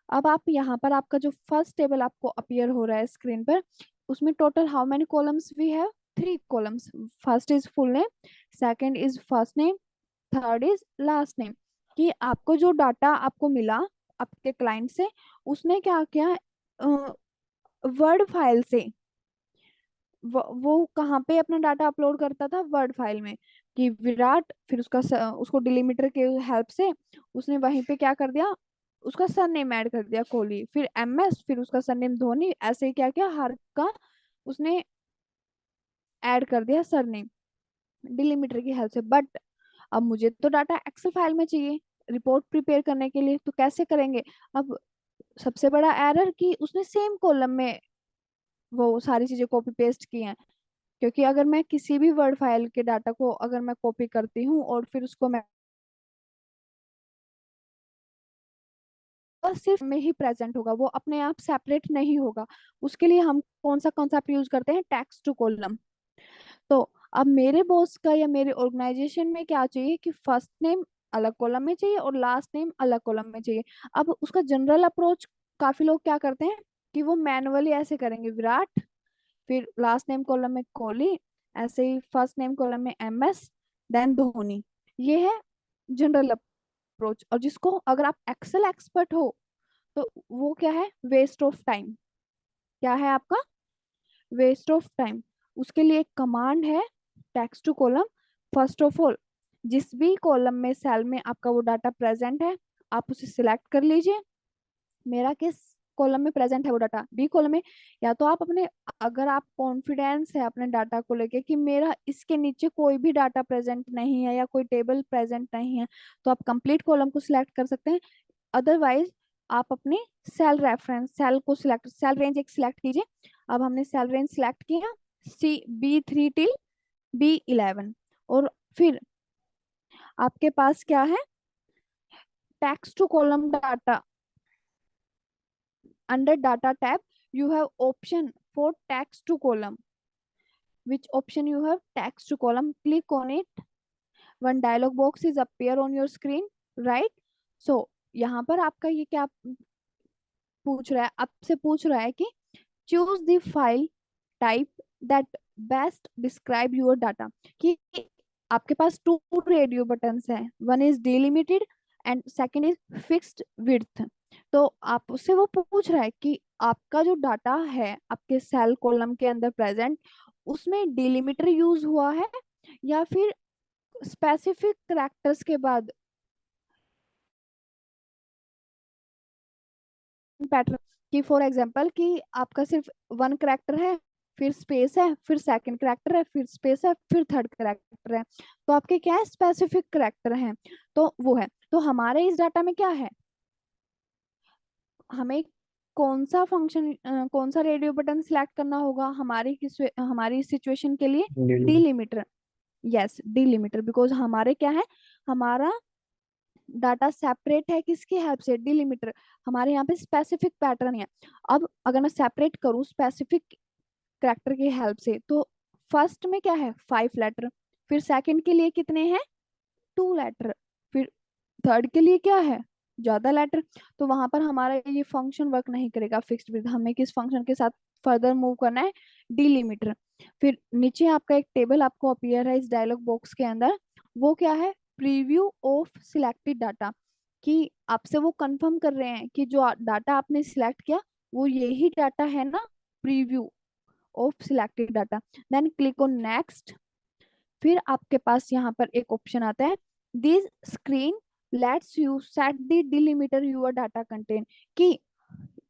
अब आप यहाँ पर आपका जो फर्स्ट टेबल आपको अपीयर हो रहा है स्क्रीन पर, उसमें total how many columns we have, 3 columns. First is full name, second is first name, third is last name. कि आपको जो डाटा आपको मिला आपके क्लाइंट से, उसने क्या किया, वर्ड फाइल से, वो कहाँ पे अपना डाटा अपलोड करता था, वर्ड फाइल में, कि विराट, फिर उसको डिलीमीटर के हेल्प से उसने वहीं पे क्या कर दिया, उसका सरनेम ऐड कर दिया कोहली, फिर MS, फिर उसका सरनेम धोनी, ऐसे ही क्या किया, हर का उसने ऐड कर दिया सरनेम डिलीमीटर की हेल्प से। बट अब मुझे तो डाटा एक्सेल फाइल में चाहिए रिपोर्ट प्रिपेयर करने के लिए, तो कैसे करेंगे। अब सबसे बड़ा एरर कि उसने सेम कॉलम में वो सारी चीजें कॉपी पेस्ट की हैं। क्योंकि अगर मैं किसी भी वर्ड फाइल के डाटा को अगर मैं कॉपी करती हूँ और फिर उसको मैं बस सिर्फ में ही प्रेजेंट होगा, वो अपने आप सेपरेट नहीं होगा। उसके लिए हम कौन सा कॉन्सेप्ट यूज करते हैं, टेक्स्ट टू कॉलम। तो अब मेरे बॉस का या मेरे ऑर्गेनाइजेशन में क्या चाहिए कि फर्स्ट नेम अलग कॉलम में चाहिए और लास्ट नेम अलग कॉलम में चाहिए। अब उसका जनरल अप्रोच, काफी लोग क्या करते हैं कि वो मैनुअली ऐसे करेंगे, विराट, फिर लास्ट नेम कॉलम में कोहली, ऐसे ही फर्स्ट नेम कॉलम में MS, देन धोनी। ये है जनरल अप्रोच। और जिसको अगर आप एक्सेल एक्सपर्ट हो, तो वो क्या है, वेस्ट ऑफ टाइम। क्या है आपका, वेस्ट ऑफ टाइम। उसके लिए एक कमांड है, text to column. First of all, जिस भी कॉलम में सेल में आपका वो डाटा प्रेजेंट है, आप उसे सिलेक्ट कर लीजिए। मेरा किस कॉलम में प्रेजेंट है वो डाटा, B कॉलम में। या तो आप अपने, अगर आप कॉन्फिडेंस है अपने डाटा को लेके कि मेरा इसके नीचे कोई भी डाटा प्रेजेंट नहीं है या कोई टेबल प्रेजेंट नहीं है, तो आप कंप्लीट कॉलम को सिलेक्ट कर सकते हैं। अदरवाइज आप अपने सेल रेफरेंस, सेल को सिलेक्ट, सेल रेंज एक सिलेक्ट कीजिए। अब हमने सेल रेंज सिलेक्ट किया, B3 टिल B11। और फिर आपके पास क्या है, text to column data. Under data tab, you have option for text to column. Which option you have, text to column? Click on it. One dialog box is appear on your screen, right? So यहाँ पर आपका ये क्या पूछ रहा है, आपसे पूछ रहा है कि choose the file type that best describe your data। कि आपके पास 2 रेडियो बटन्स हैं, one is delimited and second is fixed width. तो आप उससे वो पूछ रहा है कि आपका जो डाटा है आपके सेल कॉलम के अंदर प्रेजेंट, उसमें डिलिमिटर यूज हुआ है या फिर स्पेसिफिक करेक्टर्स के बाद पैटर्न। कि फॉर एग्जांपल कि आपका सिर्फ 1 करेक्टर है, फिर स्पेस है, फिर सेकंड करेक्टर है, फिर स्पेस है, फिर थर्ड करेक्टर है। तो आपके क्या है, स्पेसिफिक करेक्टर हैं, तो वो है। तो हमारे इस डाटा में क्या है, हमें कौन सा फंक्शन, कौन सा रेडियो बटन सिलेक्ट करना होगा हमारी सिचुएशन के लिए, daily. Delimiter. Yes, delimiter, because हमारे क्या है, हमारा डाटा सेपरेट है किसकी हेल्प से, डिलिमिटर। हमारे यहाँ पे स्पेसिफिक पैटर्न है। अब अगर मैं सेपरेट करूँ स्पेसिफिक करेक्टर की हेल्प से, तो फर्स्ट में क्या है, 5 लेटर, फिर सेकंड के लिए कितने हैं, 2 लेटर, फिर थर्ड के लिए क्या है, ज्यादा लेटर। तो वहां पर हमारा ये फंक्शन वर्क नहीं करेगा फिक्स्ड विद। हमें किस फंक्शन के साथ फर्दर मूव करना है, डिलिमिटर। फिर नीचे आपका एक टेबल आपको अपीयर है इस डायलॉग बॉक्स के अंदर, वो क्या है, प्रीव्यू ऑफ सिलेक्टेड डाटा। कि आपसे वो कंफर्म कर रहे हैं कि जो डाटा आपने सिलेक्ट किया वो यही डाटा है ना, preview of selected data. Then click on next. फिर आपके पास यहाँ पर एक ऑप्शन आता है, this screen lets you set the delimiter your data contain, कि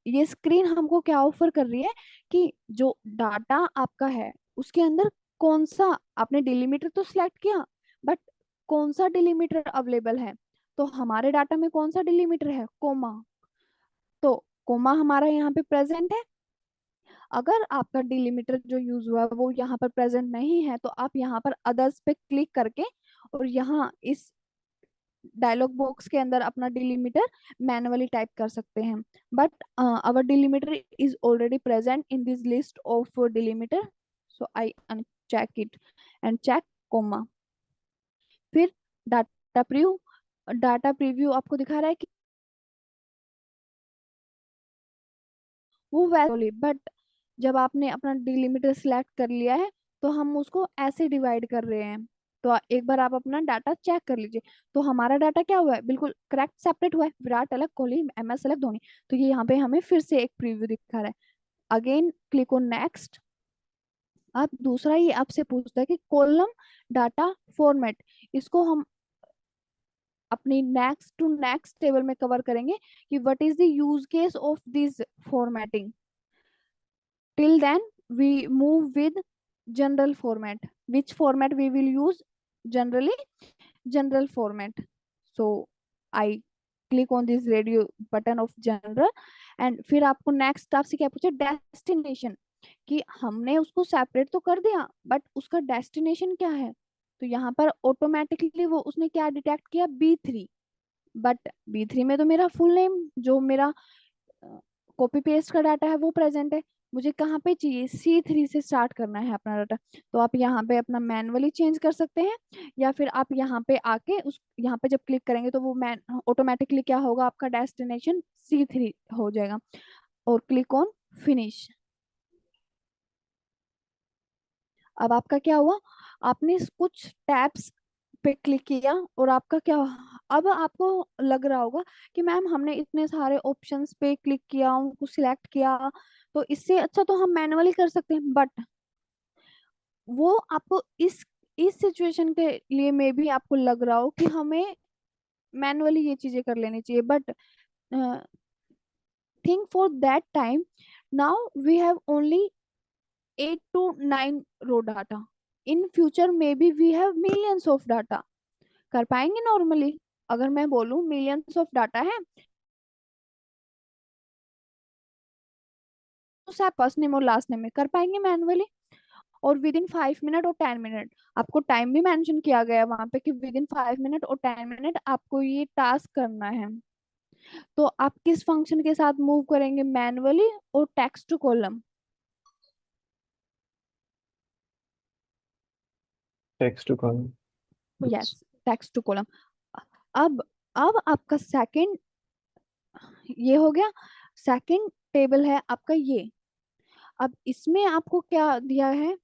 ये स्क्रीन हमको क्या ऑफर कर रही है कि जो डाटा आपका है उसके अंदर कौन सा, आपने डिलीमीटर तो सिलेक्ट किया बट कौन सा डिलीमीटर अवेलेबल है। तो हमारे डाटा में कौन सा डिलीमीटर है, कोमा। तो कोमा हमारा यहाँ पे प्रेजेंट है। अगर आपका डिलीमीटर जो यूज हुआ है वो यहाँ पर प्रेजेंट नहीं है तो आप यहाँ पर अदर्स पे क्लिक करके और यहाँ इस डायलॉग बॉक्स के अंदर अपना डिलीमीटर मैनुअली टाइप कर सकते हैं। But our delimiter is already present in this list of delimiter, so I uncheck it and check comma. फिर डाटा प्रीव्यू आपको दिखा रहा है कि वो वैल्यू, बट जब आपने अपना डिलीमीटर सिलेक्ट कर लिया है तो हम उसको ऐसे डिवाइड कर रहे हैं। तो एक बार आप अपना डाटा चेक कर लीजिए। तो हमारा डाटा क्या हुआ है, बिल्कुल करेक्ट सेपरेट हुआ है, विराट अलग, कोहली MS अलग, धोनी। तो ये यहाँ पे हमें फिर से एक प्रीव्यू दिखा रहा है। Again click on next. अब दूसरा ये आपसे पूछता है कि कॉलम डाटा फॉर्मेट, इसको हम अपनी नेक्स्ट टू नेक्स्ट टेबल में कवर करेंगे कि what is the use case of this formatting. Till then, we move with general format. Which format we will use? Generally, general format. So I click on this radio button of general and फिर आपको next आपसे क्या पूछे, destination, कि हमने उसको separate तो कर दिया बट उसका डेस्टिनेशन क्या है। तो यहाँ पर ऑटोमेटिकली वो उसने क्या डिटेक्ट किया, B3। बट B3 में तो मेरा फुल नेम जो मेरा कॉपी पेस्ट का डाटा है वो प्रेजेंट है। मुझे कहाँ पे चाहिए, C3 से स्टार्ट करना है अपना डाटा। तो आप यहाँ पे अपना मैनुअली चेंज कर सकते हैं या फिर आप यहाँ पे आके उस यहाँ पे जब क्लिक करेंगे तो वो मैन ऑटोमेटिकली क्या होगा, आपका डेस्टिनेशन C3 हो जाएगा। और क्लिक ऑन फिनिश। अब आपका क्या हुआ, आपने कुछ टैब्स पे क्लिक किया और आपका क्या, अब आपको लग रहा होगा कि मैम हमने इतने सारे ऑप्शंस पे क्लिक किया, उनको सिलेक्ट किया, तो इससे अच्छा तो हम मैनुअली कर सकते हैं। बट वो आपको इस सिचुएशन के लिए में भी आपको लग रहा हो कि हमें मैनुअली ये चीजें कर लेनी चाहिए, but think for that time now we have only 8 to 9 row data. In future में be we have millions of data. कर पाएंगे नॉर्मली, अगर मैं बोलूं मिलियंस ऑफ डाटा है तो आप फर्स्ट नेम और लास्ट नेम में कर पाएंगे मैनुअली, और विद इन 5 मिनट और 10 मिनट। आपको टाइम भी मेंशन किया गया है वहां पे कि विद इन 5 मिनट और 10 मिनट आपको ये टास्क करना है। तो आप किस फंक्शन के साथ मूव करेंगे, मैनुअली और text to column. Text to column. Yes, text to column. अब अब आपका सेकंड ये हो गया, सेकंड टेबल है आपका ये। अब इसमें आपको क्या दिया है,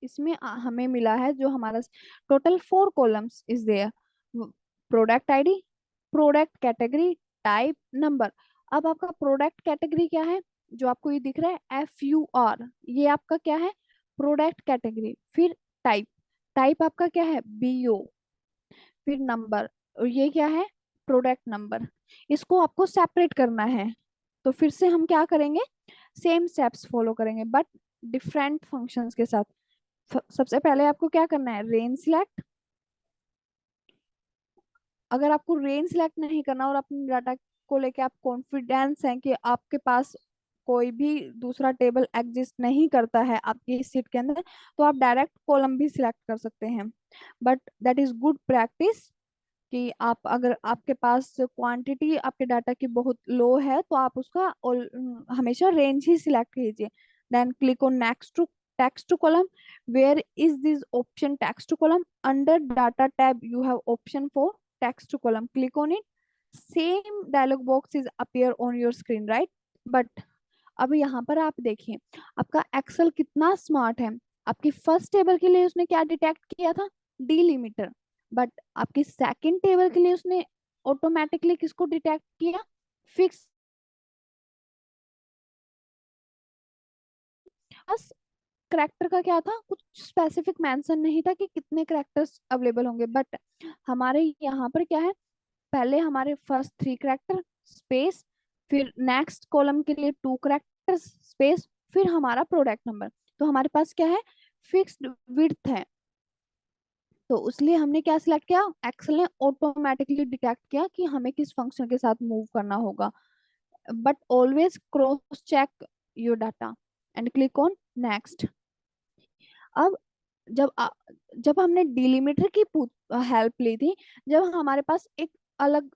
इसमें हमें मिला है जो हमारा total 4 columns is there, product ID, product category, type, number. अब आपका प्रोडक्ट कैटेगरी क्या है, जो आपको ये दिख रहा है FUR, ये आपका क्या है, प्रोडक्ट कैटेगरी। फिर टाइप, टाइप आपका क्या है, BO। फिर नंबर, और ये क्या है, प्रोडक्ट नंबर। इसको आपको सेपरेट करना है। तो फिर से हम क्या करेंगे, सेम स्टेप्स फॉलो करेंगे बट डिफरेंट फंक्शंस के साथ। सबसे पहले आपको क्या करना है, रेंज सिलेक्ट। अगर आपको रेंज सिलेक्ट नहीं करना और अपने डाटा को लेके आप कॉन्फिडेंस हैं कि आपके पास कोई भी दूसरा टेबल एग्जिस्ट नहीं करता है आपकी इस सीट के अंदर, तो आप डायरेक्ट कॉलम भी सिलेक्ट कर सकते हैं। But that is good practice कि आप अगर आपके पास क्वांटिटी आपके डाटा की बहुत लो है तो आप उसका हमेशा रेंज ही सिलेक्ट कीजिए। Then click on next to text to column. Where is this option text to column? Under data tab you have option for text to column. Click on it. Same dialog box is appear on your screen, right? But अब यहाँ पर आप देखिए आपका Excel कितना smart है। आपकी first table के लिए उसने क्या डिटेक्ट किया था, डिलीमीटर, बट आपकी सेकंड टेबल के लिए उसने ऑटोमेटिकली किसको डिटेक्ट किया, फिक्स। बस करेक्टर का क्या था, कुछ स्पेसिफिक मेंशन नहीं था कि कितने करेक्टर्स अवेलेबल होंगे, बट हमारे यहाँ पर क्या है, पहले हमारे फर्स्ट 3 करेक्टर स्पेस, फिर नेक्स्ट कॉलम के लिए 2 करेक्टर्स स्पेस, फिर हमारा प्रोडक्ट नंबर। तो हमारे पास क्या है, फिक्स्ड विड्थ है। तो इसलिए हमने क्या सिलेक्ट किया, एक्सेल ने ऑटोमेटिकली डिटेक्ट किया कि हमें किस फंक्शन के साथ मूव करना होगा। But always cross check your data and click on next. अब जब जब हमने डिलीमीटर की हेल्प ली थी, जब हमारे पास एक अलग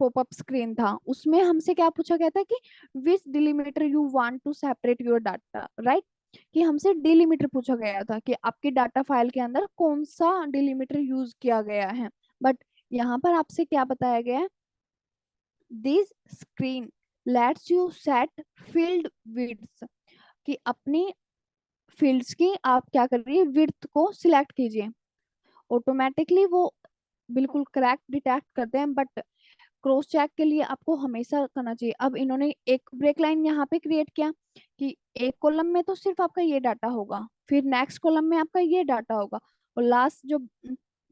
पॉपअप स्क्रीन था, उसमें हमसे क्या पूछा गया था कि which delimiter you want to separate your data, right. कि हमसे डिलीमीटर पूछा गया था कि आपकी डाटा फाइल के अंदर कौन सा डिलीमीटर यूज किया गया है। बट यहाँ पर आपसे क्या बताया गया है, this screen lets you set field width, कि अपनी फील्ड्स की आप क्या कर रही है, विड्थ को सिलेक्ट कीजिए। ऑटोमेटिकली वो बिल्कुल करेक्ट डिटेक्ट करते हैं, बट क्रॉस चेक के लिए आपको हमेशा करना चाहिए। अब इन्होंने एक ब्रेक लाइन यहाँ पे क्रिएट किया कि एक कॉलम में तो सिर्फ आपका ये डाटा होगा, फिर नेक्स्ट कॉलम में आपका ये डाटा होगा, और लास्ट जो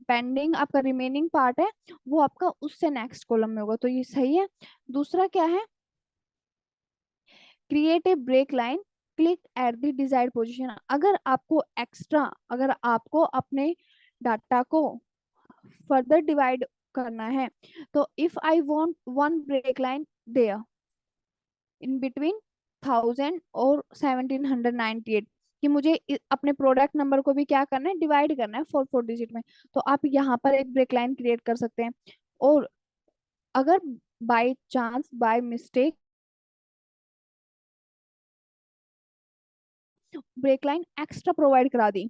पेंडिंग आपका रिमेनिंग पार्ट है वो आपका उससे नेक्स्ट कॉलम में होगा। तो ये सही है। दूसरा क्या है, create a break line, click at the desired position. अगर आपको अपने डाटा को फर्दर डिवाइड करना है, तो if I want one break line there in between 1000 और 1798, कि मुझे अपने प्रोडक्ट नंबर को भी क्या करना है, डिवाइड करना है 4 डिजिट में, तो आप यहाँ पर एक ब्रेक लाइन क्रिएट कर सकते हैं। और अगर by chance by mistake break line extra provide करा दी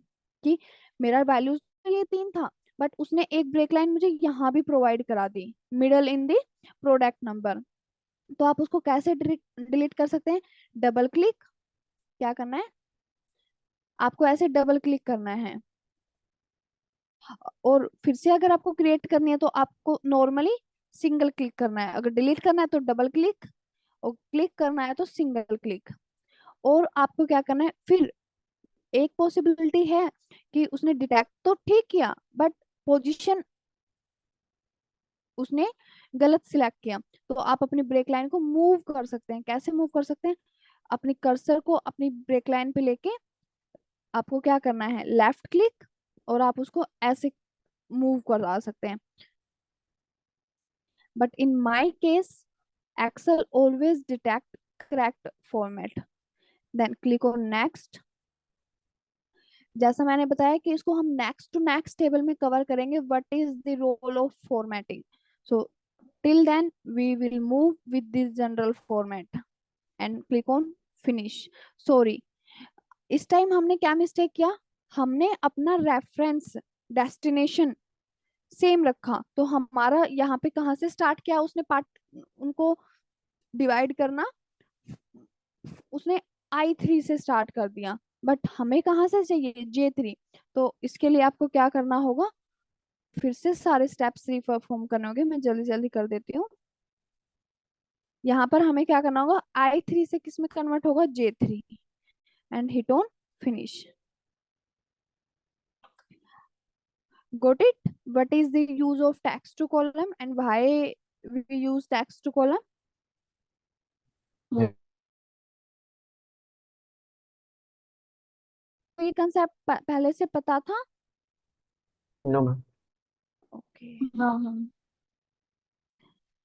कि मेरा वैल्यू ये 3 था, बट उसने एक ब्रेक लाइन मुझे यहाँ भी प्रोवाइड करा दी middle in the product number, तो आप उसको कैसे डिलीट कर सकते हैं, डबल क्लिक, क्या करना है आपको, ऐसे डबल क्लिक करना है। और फिर से अगर आपको क्रिएट करनी है तो आपको नॉर्मली सिंगल क्लिक करना है, अगर डिलीट करना है तो डबल क्लिक, और क्लिक करना है तो सिंगल क्लिक। और आपको क्या करना है, फिर एक पॉसिबिलिटी है कि उसने डिटेक्ट तो ठीक किया, बट पोजीशन उसने गलत सिलेक्ट किया, तो आप अपनी ब्रेक लाइन को मूव कर सकते हैं। कैसे मूव कर सकते हैं, अपनी कर्सर को अपनी ब्रेक लाइन पे लेके आपको क्या करना है, लेफ्ट क्लिक, और आप उसको ऐसे मूव करा सकते हैं। But in my case Excel always detect correct format, then click on next. जैसा मैंने बताया कि इसको हम नेक्स्ट टू नेक्स्ट टेबल में कवर करेंगे, what is the role of formatting. So till then we will move with this general format and click on finish. Sorry, इस time हमने क्या मिस्टेक किया, हमने अपना रेफरेंस डेस्टिनेशन सेम रखा, तो हमारा यहाँ पे कहाँ से स्टार्ट किया उसने पार्ट, उनको डिवाइड करना, उसने I3 से स्टार्ट कर दिया, बट हमें कहाँ से चाहिए, J3। तो इसके लिए आपको क्या करना होगा, फिर से सारे स्टेप्स परफॉर्म करने होंगे, मैं जल्दी जल्दी कर देती हूँ। यहाँ पर हमें क्या करना होगा, I3 से किस में कन्वर्ट होगा, J3, and hit on finish. Got it? What is the use of text to column and why we use text to column? Yeah. तो ये कंसेप्ट पहले से पता था? No, ma'am. Okay. हाँ हाँ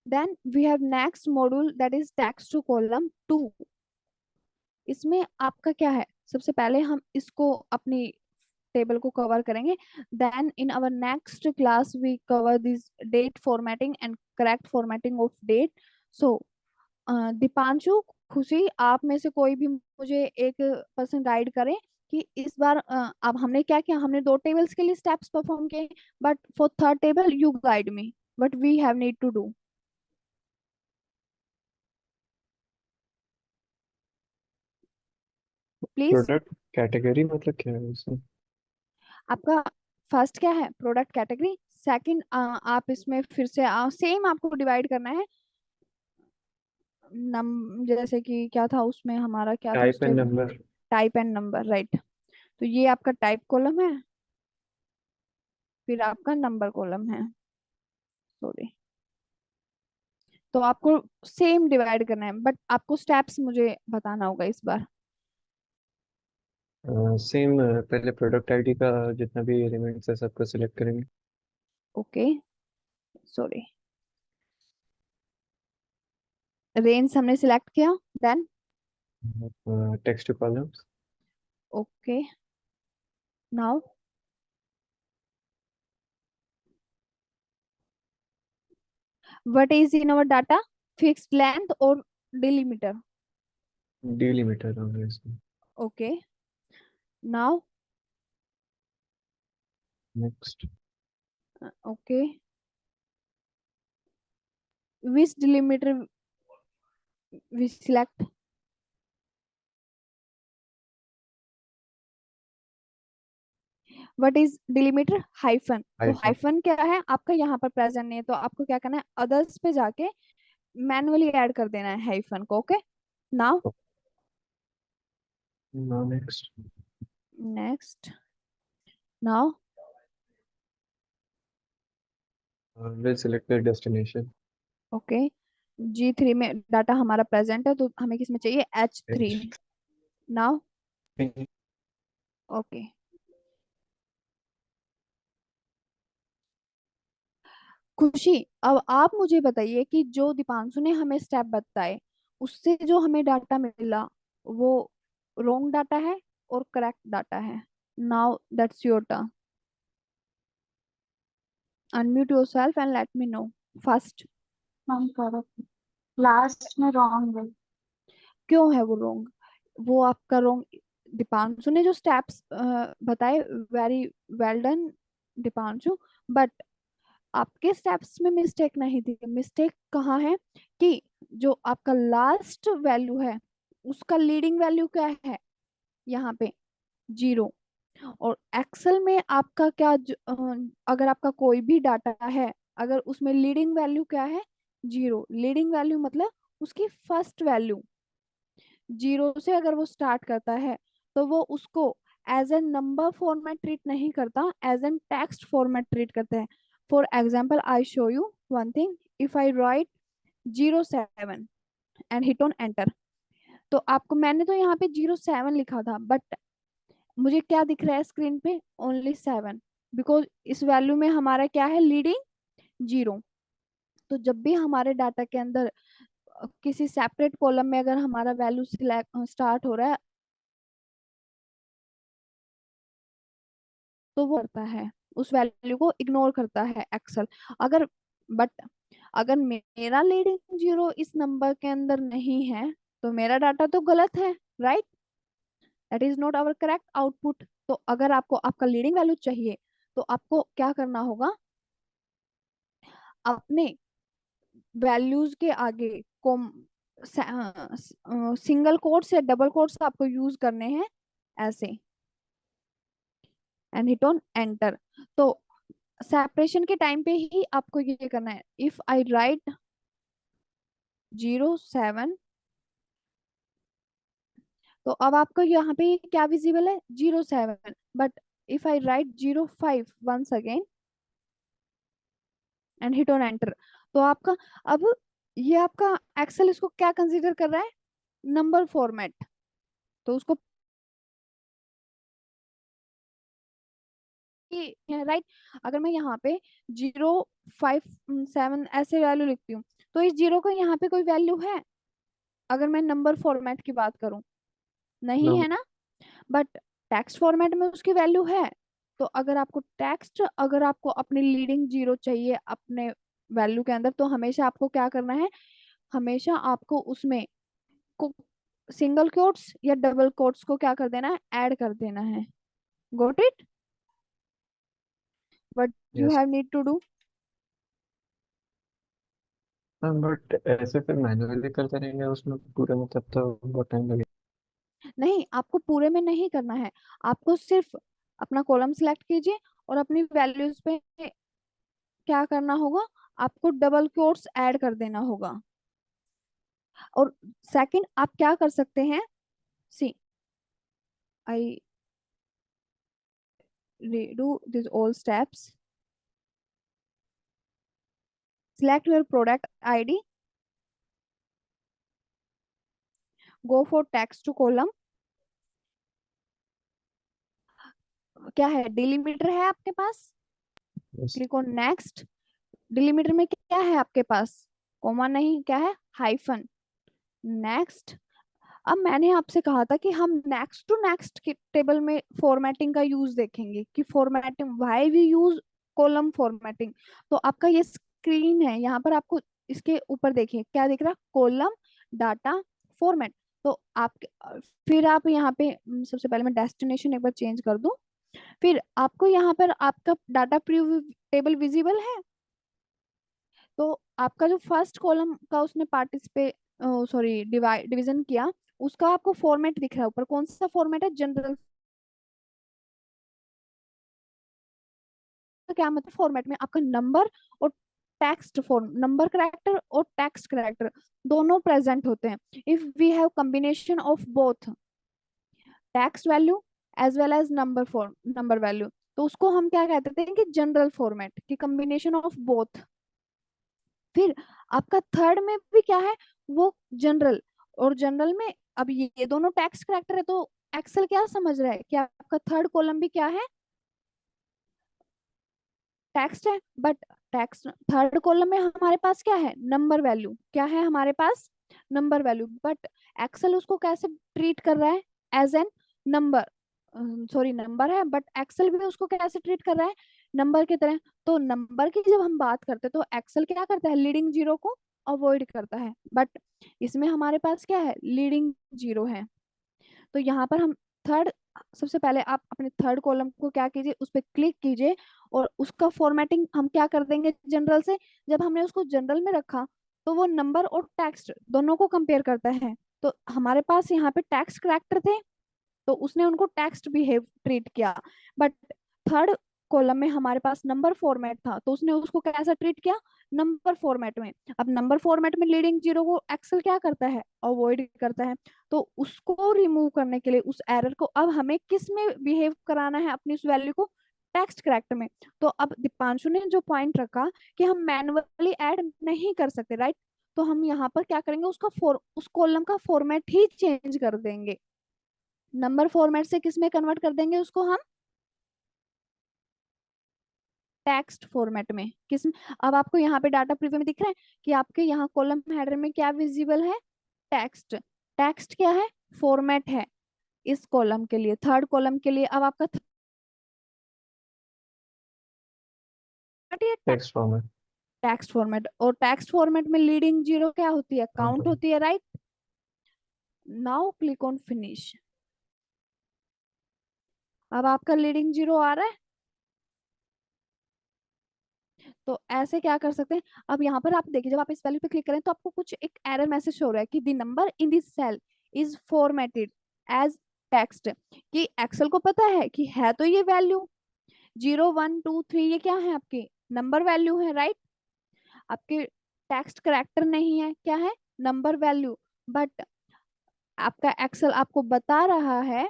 Then we have next module, that is text to column 2. इसमें आपका क्या है, सबसे पहले हम इसको अपनी टेबल को कवर करेंगे, then in our next class we cover this date formatting and correct formatting of date. So Deepanshu, Khushi, आप में से कोई भी मुझे एक पर्सन गाइड करे कि इस बार अब हमने क्या किया, हमने 2 टेबल्स के लिए स्टेप्स परफॉर्म किए, but for third table you guide me what we have need to do, please. Product category मतलब क्या है इसमें? आपका फर्स्ट क्या है, प्रोडक्ट कैटेगरी, सेकंड आप इसमें फिर से सेम आपको डिवाइड करना है। जैसे कि क्या था उसमें, हमारा क्या था type and step? Number. Type and number, right. तो ये आपका टाइप कॉलम है, फिर आपका नंबर कॉलम है, सॉरी। तो आपको सेम डिवाइड करना है, बट आपको स्टेप्स मुझे बताना होगा इस बार। सेम, पहले प्रोडक्ट आईडी का जितना भी एलिमेंट्स है सबको सिलेक्ट करेंगे। Okay, sorry. रेंज हमने सिलेक्ट किया, then text columns. Okay, now what is in our data, fixed length और डिलीमीटर? डिलिमीटर होंगे इसमें। Okay, now next. Okay, which delimiter we select? What is delimiter? Hyphen. तो hyphen. Hyphen क्या है आपका यहाँ पर प्रेजेंट नहीं है, तो आपको क्या करना है, अदर्स पे जाके मैनुअली ऐड कर देना है हाइफन को। Okay, now now next. Next, now will select the destination. Okay. G3 में डाटा हमारा प्रेजेंट है, तो हमें किस में चाहिए? H3। नाउ ओके, खुशी, अब आप मुझे बताइए कि जो दीपांशु ने हमें स्टेप बताए, उससे जो हमें डाटा मिला, वो रॉन्ग डाटा है और करेक्ट डाटा है? Now that's your turn, unmute yourself and let me no first. हम करेक्ट, लास्ट में रॉन्ग है। क्यों है वो रॉन्ग? वो आपका रॉन्ग, दीपांशु ने जो स्टेप्स बताए, very well done Deepanshu, but आपके स्टेप्स में मिस्टेक नहीं थी। मिस्टेक कहाँ है कि जो आपका लास्ट वैल्यू है, उसका लीडिंग वैल्यू क्या है यहाँ पे? 0। और एक्सेल में आपका क्या अगर आपका कोई भी डाटा है, अगर उसमें लीडिंग वैल्यू क्या है? 0। लीडिंग वैल्यू मतलब उसकी फर्स्ट वैल्यू 0 से अगर वो स्टार्ट करता है, तो वो उसको as an number format treat नहीं करता, as an text format treat करते हैं। For example I show you one thing, if I write 07 and hit on enter, तो आपको, मैंने तो यहाँ पे 07 लिखा था, बट मुझे क्या दिख रहा है स्क्रीन पे? ओनली 7, बिकॉज इस वैल्यू में हमारा क्या है? लीडिंग 0। तो जब भी हमारे डाटा के अंदर किसी सेपरेट कॉलम में अगर हमारा वैल्यू सिलेक्ट स्टार्ट हो रहा है, तो वो करता है, उस वैल्यू को इग्नोर करता है एक्सेल। अगर बट अगर मेरा लीडिंग 0 इस नंबर के अंदर नहीं है, तो मेरा डाटा तो गलत है, right? That is not our correct output. तो अगर आपको आपका लीडिंग वैल्यू चाहिए, तो आपको क्या करना होगा? अपने वैल्यूज के आगे कोम सिंगल कोट्स या डबल कोट्स आपको यूज करने हैं, ऐसे, एंड हिट ऑन एंटर। तो सेपरेशन के टाइम पे ही आपको ये करना है। इफ आई राइट 07, तो अब आपको यहाँ पे क्या विजिबल है? 07। But if I write 05 once again and hit on enter, तो आपका, अब ये आपका एक्सेल इसको क्या कंसीडर कर रहा है? Number format. तो उसको राइट, अगर मैं यहाँ पे 057 ऐसे वैल्यू लिखती हूँ, तो इस 0 का यहाँ पे कोई वैल्यू है? अगर मैं नंबर फॉर्मेट की बात करूं, नहीं नो। है ना? बट टेक्स्ट फॉर्मेट में उसकी वैल्यू है। तो अगर आपको टेक्स्ट, अगर आपको अपनी लीडिंग 0 चाहिए अपने वैल्यू के अंदर, तो हमेशा आपको क्या करना है? हमेशा आपको उसमें को सिंगल कोट्स या डबल कोट्स को क्या कर देना है? ऐड कर देना है। Got it? What you yes. Have need to do? हाँ, बट ऐसे फिर मैन्युअली करते रहेंगे उसमें पूरे में, तब तो बहुत टाइम लगेगा। नहीं, आपको पूरे में नहीं करना है। आपको सिर्फ अपना कॉलम सिलेक्ट कीजिए और अपनी वैल्यूज पे क्या करना होगा, आपको डबल कोट्स ऐड कर देना होगा। और सेकंड आप क्या कर सकते हैं, सी आई redo these all steps. Select your product ID, go for text to column। क्या है, डिलीमीटर है आपके पास, Yes. Click on next. Delimiter में क्या है आपके पास, कोमा नहीं, क्या है, हाइफन। नेक्स्ट। अब मैंने आपसे कहा था कि हम नेक्स्ट टू नेक्स्ट के टेबल में फॉर्मेटिंग का यूज देखेंगे, कि formatting why we use column formatting. तो आपका ये स्क्रीन है, यहाँ पर आपको इसके ऊपर देखिए क्या दिख रहा है, कॉलम डाटा फॉर्मेट। तो आप फिर आप यहाँ पे सबसे पहले मैं डेस्टिनेशन एक बार चेंज कर दूं, फिर आपको यहाँ पर आपका डाटा प्रीव्यू टेबल विजिबल है। तो आपका जो फर्स्ट कॉलम का उसने पार्टिसिपेट, सॉरी डिवीजन किया, उसका आपको फॉर्मेट दिख रहा है ऊपर, कौन सा फॉर्मेट है, जनरल। तो क्या मतलब, फॉर्मेट में आपका नंबर और टेक्स्ट फॉर्म, नंबर करैक्टर और टेक्स्ट करैक्टर दोनों प्रेजेंट होते हैं। If we have combination of both text value as well as number form, number value, तो उसको हम क्या कहते हैं कि जनरल फॉर्मेट की कॉम्बिनेशन ऑफ बोथ। फिर आपका थर्ड में भी क्या है, वो जनरल। और जनरल में अब ये दोनों टेक्स्ट करैक्टर है, तो एक्सेल क्या समझ रहा है कि आपका थर्ड कॉलम भी क्या है, टेक्स्ट है। बट टेक्स्ट थर्ड कॉलम में हमारे पास क्या है, नंबर वैल्यू, क्या है हमारे पास, नंबर वैल्यू। बट एक्सेल उसको कैसे ट्रीट कर रहा है, as an number, sorry number है, बट एक्सेल भी उसको कैसे ट्रीट कर रहा है, नंबर की तरह। तो नंबर की जब हम बात करते हैं तो एक्सेल क्या करता है, लीडिंग जीरो को अवॉइड करता है। बट इसमें हमारे पास क्या है, लीडिंग जीरो है। तो यहाँ पर हम थर्ड, सबसे पहले आप अपने थर्ड कॉलम को क्या कीजिए, उस पर क्लिक कीजिए और उसका फॉर्मेटिंग हम क्या कर देंगे जनरल से। जब हमने उसको जनरल में रखा तो वो नंबर और टेक्स्ट दोनों को कंपेयर करता है। तो हमारे पास यहाँ पे टेक्स्ट करैक्टर थे, तो उसने उनको टेक्स्ट बिहेव ट्रीट किया। बट थर्ड कॉलम में हमारे पास नंबर फॉर्मेट था, तो उसने उसको कैसा ट्रीट किया, नंबर फॉर्मेट में। अब नंबर फॉर्मेट में लीडिंग जीरो को एक्सेल क्या करता है, अवॉइड करता है। तो उसको रिमूव करने के लिए, उस एरर को अब हमें किस में बिहेव कराना है, अपनी उस वैल्यू को टेक्स्ट करैक्टर में। तो अब दीपांशु ने जो पॉइंट रखा कि हम मैनुअली ऐड नहीं कर सकते, राइट, तो हम यहाँ पर क्या करेंगे, उस कॉलम का फॉर्मेट ही चेंज कर देंगे, नंबर फॉर्मेट से किस में कन्वर्ट कर देंगे उसको हम, टेक्स्ट फॉर्मेट में। किस, अब आपको यहाँ पे डाटा प्रीव्यू में दिख रहा है कि आपके यहाँ कॉलम हेडर में क्या विजिबल है, टेक्स्ट। टेक्स्ट क्या है, फॉर्मेट है इस कॉलम के लिए, थर्ड कॉलम के लिए। अब आपका Text format. टेक्स्ट फॉर्मेट, और टेक्स्ट फॉर्मेट में लीडिंग जीरो क्या होती है, काउंट Okay. होती है, right. Now click on finish. अब आपका लीडिंग जीरो आ रहा है। तो ऐसे क्या कर सकते हैं, अब यहाँ पर आप देखिए, जब आप इस वैल्यू पे क्लिक करें तो आपको कुछ एक एरर मैसेज हो रहा है कि the number in this cell is formatted as text. कि एक्सेल को पता है कि है तो ये वैल्यू 0 1 2 3, ये क्या है आपकी नंबर वैल्यू है, राइट। आपके टेक्स्ट करैक्टर नहीं है, क्या है, नंबर वैल्यू। बट आपका एक्सेल आपको बता रहा है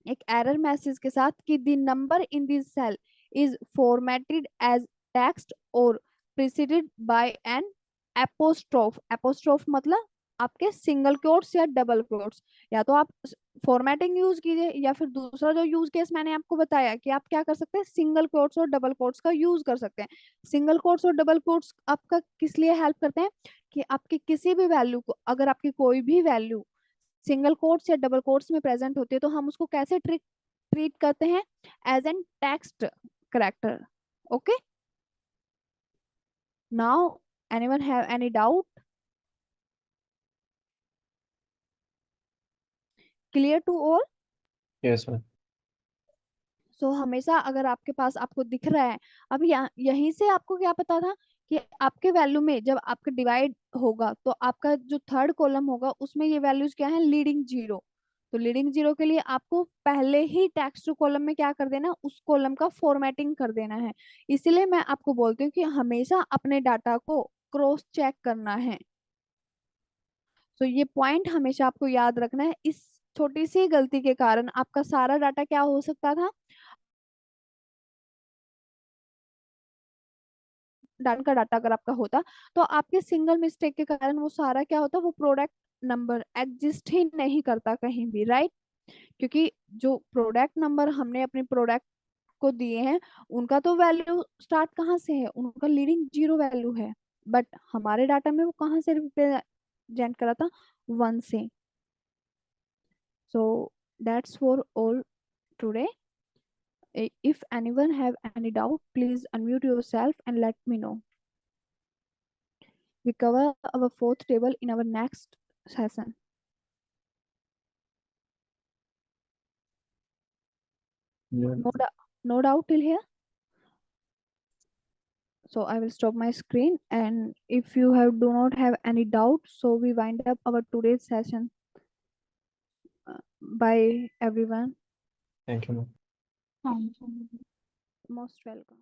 एक एरर मैसेज के साथ कि the number in this cell is formatted as text और preceded by an apostrophe. Apostrophe मतलब आपके सिंगल कोट्स या डबल कोट्स, या तो आप फॉर्मेटिंग यूज कीजिए, या फिर दूसरा जो यूज केस मैंने आपको बताया कि आप क्या कर सकते हैं, सिंगल कोट्स और डबल कोट्स का यूज कर सकते हैं। सिंगल कोट्स और डबल कोट्स आपका किस लिए हेल्प करते हैं, कि आपकी किसी भी वैल्यू को, अगर आपकी कोई भी वैल्यू सिंगल कोट्स या डबल कोट्स में प्रेजेंट होती है, तो हम उसको कैसे ट्रीट ट्रीट करते हैं, as an text character. Okay, now anyone have any doubt, clear to all. Yes, ma'am. So हमेशा अगर आपके पास आपको दिख रहा है, अब यहीं से आपको क्या पता था कि आपके वैल्यू में जब आपका डिवाइड होगा तो आपका जो थर्ड कॉलम होगा उसमें ये वैल्यूज क्या है, लीडिंग जीरो। तो लीडिंग जीरो के लिए आपको पहले ही टेक्स्ट टू कॉलम में क्या कर देना, उस कॉलम का फॉर्मेटिंग कर देना है। इसीलिए मैं आपको बोलती हूँ कि हमेशा अपने डाटा को क्रॉस चेक करना है। तो ये पॉइंट हमेशा आपको याद रखना है। इस छोटी सी गलती के कारण आपका सारा डाटा क्या हो सकता था, डाटा का डाटा अगर आपका होता तो आपके सिंगल मिस्टेक के कारण वो सारा क्या होता, वो प्रोडक्ट नंबर एग्जिस्ट ही नहीं करता कहीं भी, राइट। क्योंकि जो प्रोडक्ट नंबर हमने अपने प्रोडक्ट को दिए हैं, उनका तो वैल्यू स्टार्ट कहाँ से है, उनका लीडिंग जीरो वैल्यू है। बट हमारे डाटा में वो कहाँ से रिप्रेजेंट करा था, वन से। So that's for all today. If anyone have any doubt, please unmute yourself and let me know. We cover our fourth table in our next session. Yeah. No doubt till here. So I will stop my screen, and if you do not have any doubt, so we wind up our today's session. Bye everyone. Thank you, ma'am. Thank you. Most welcome.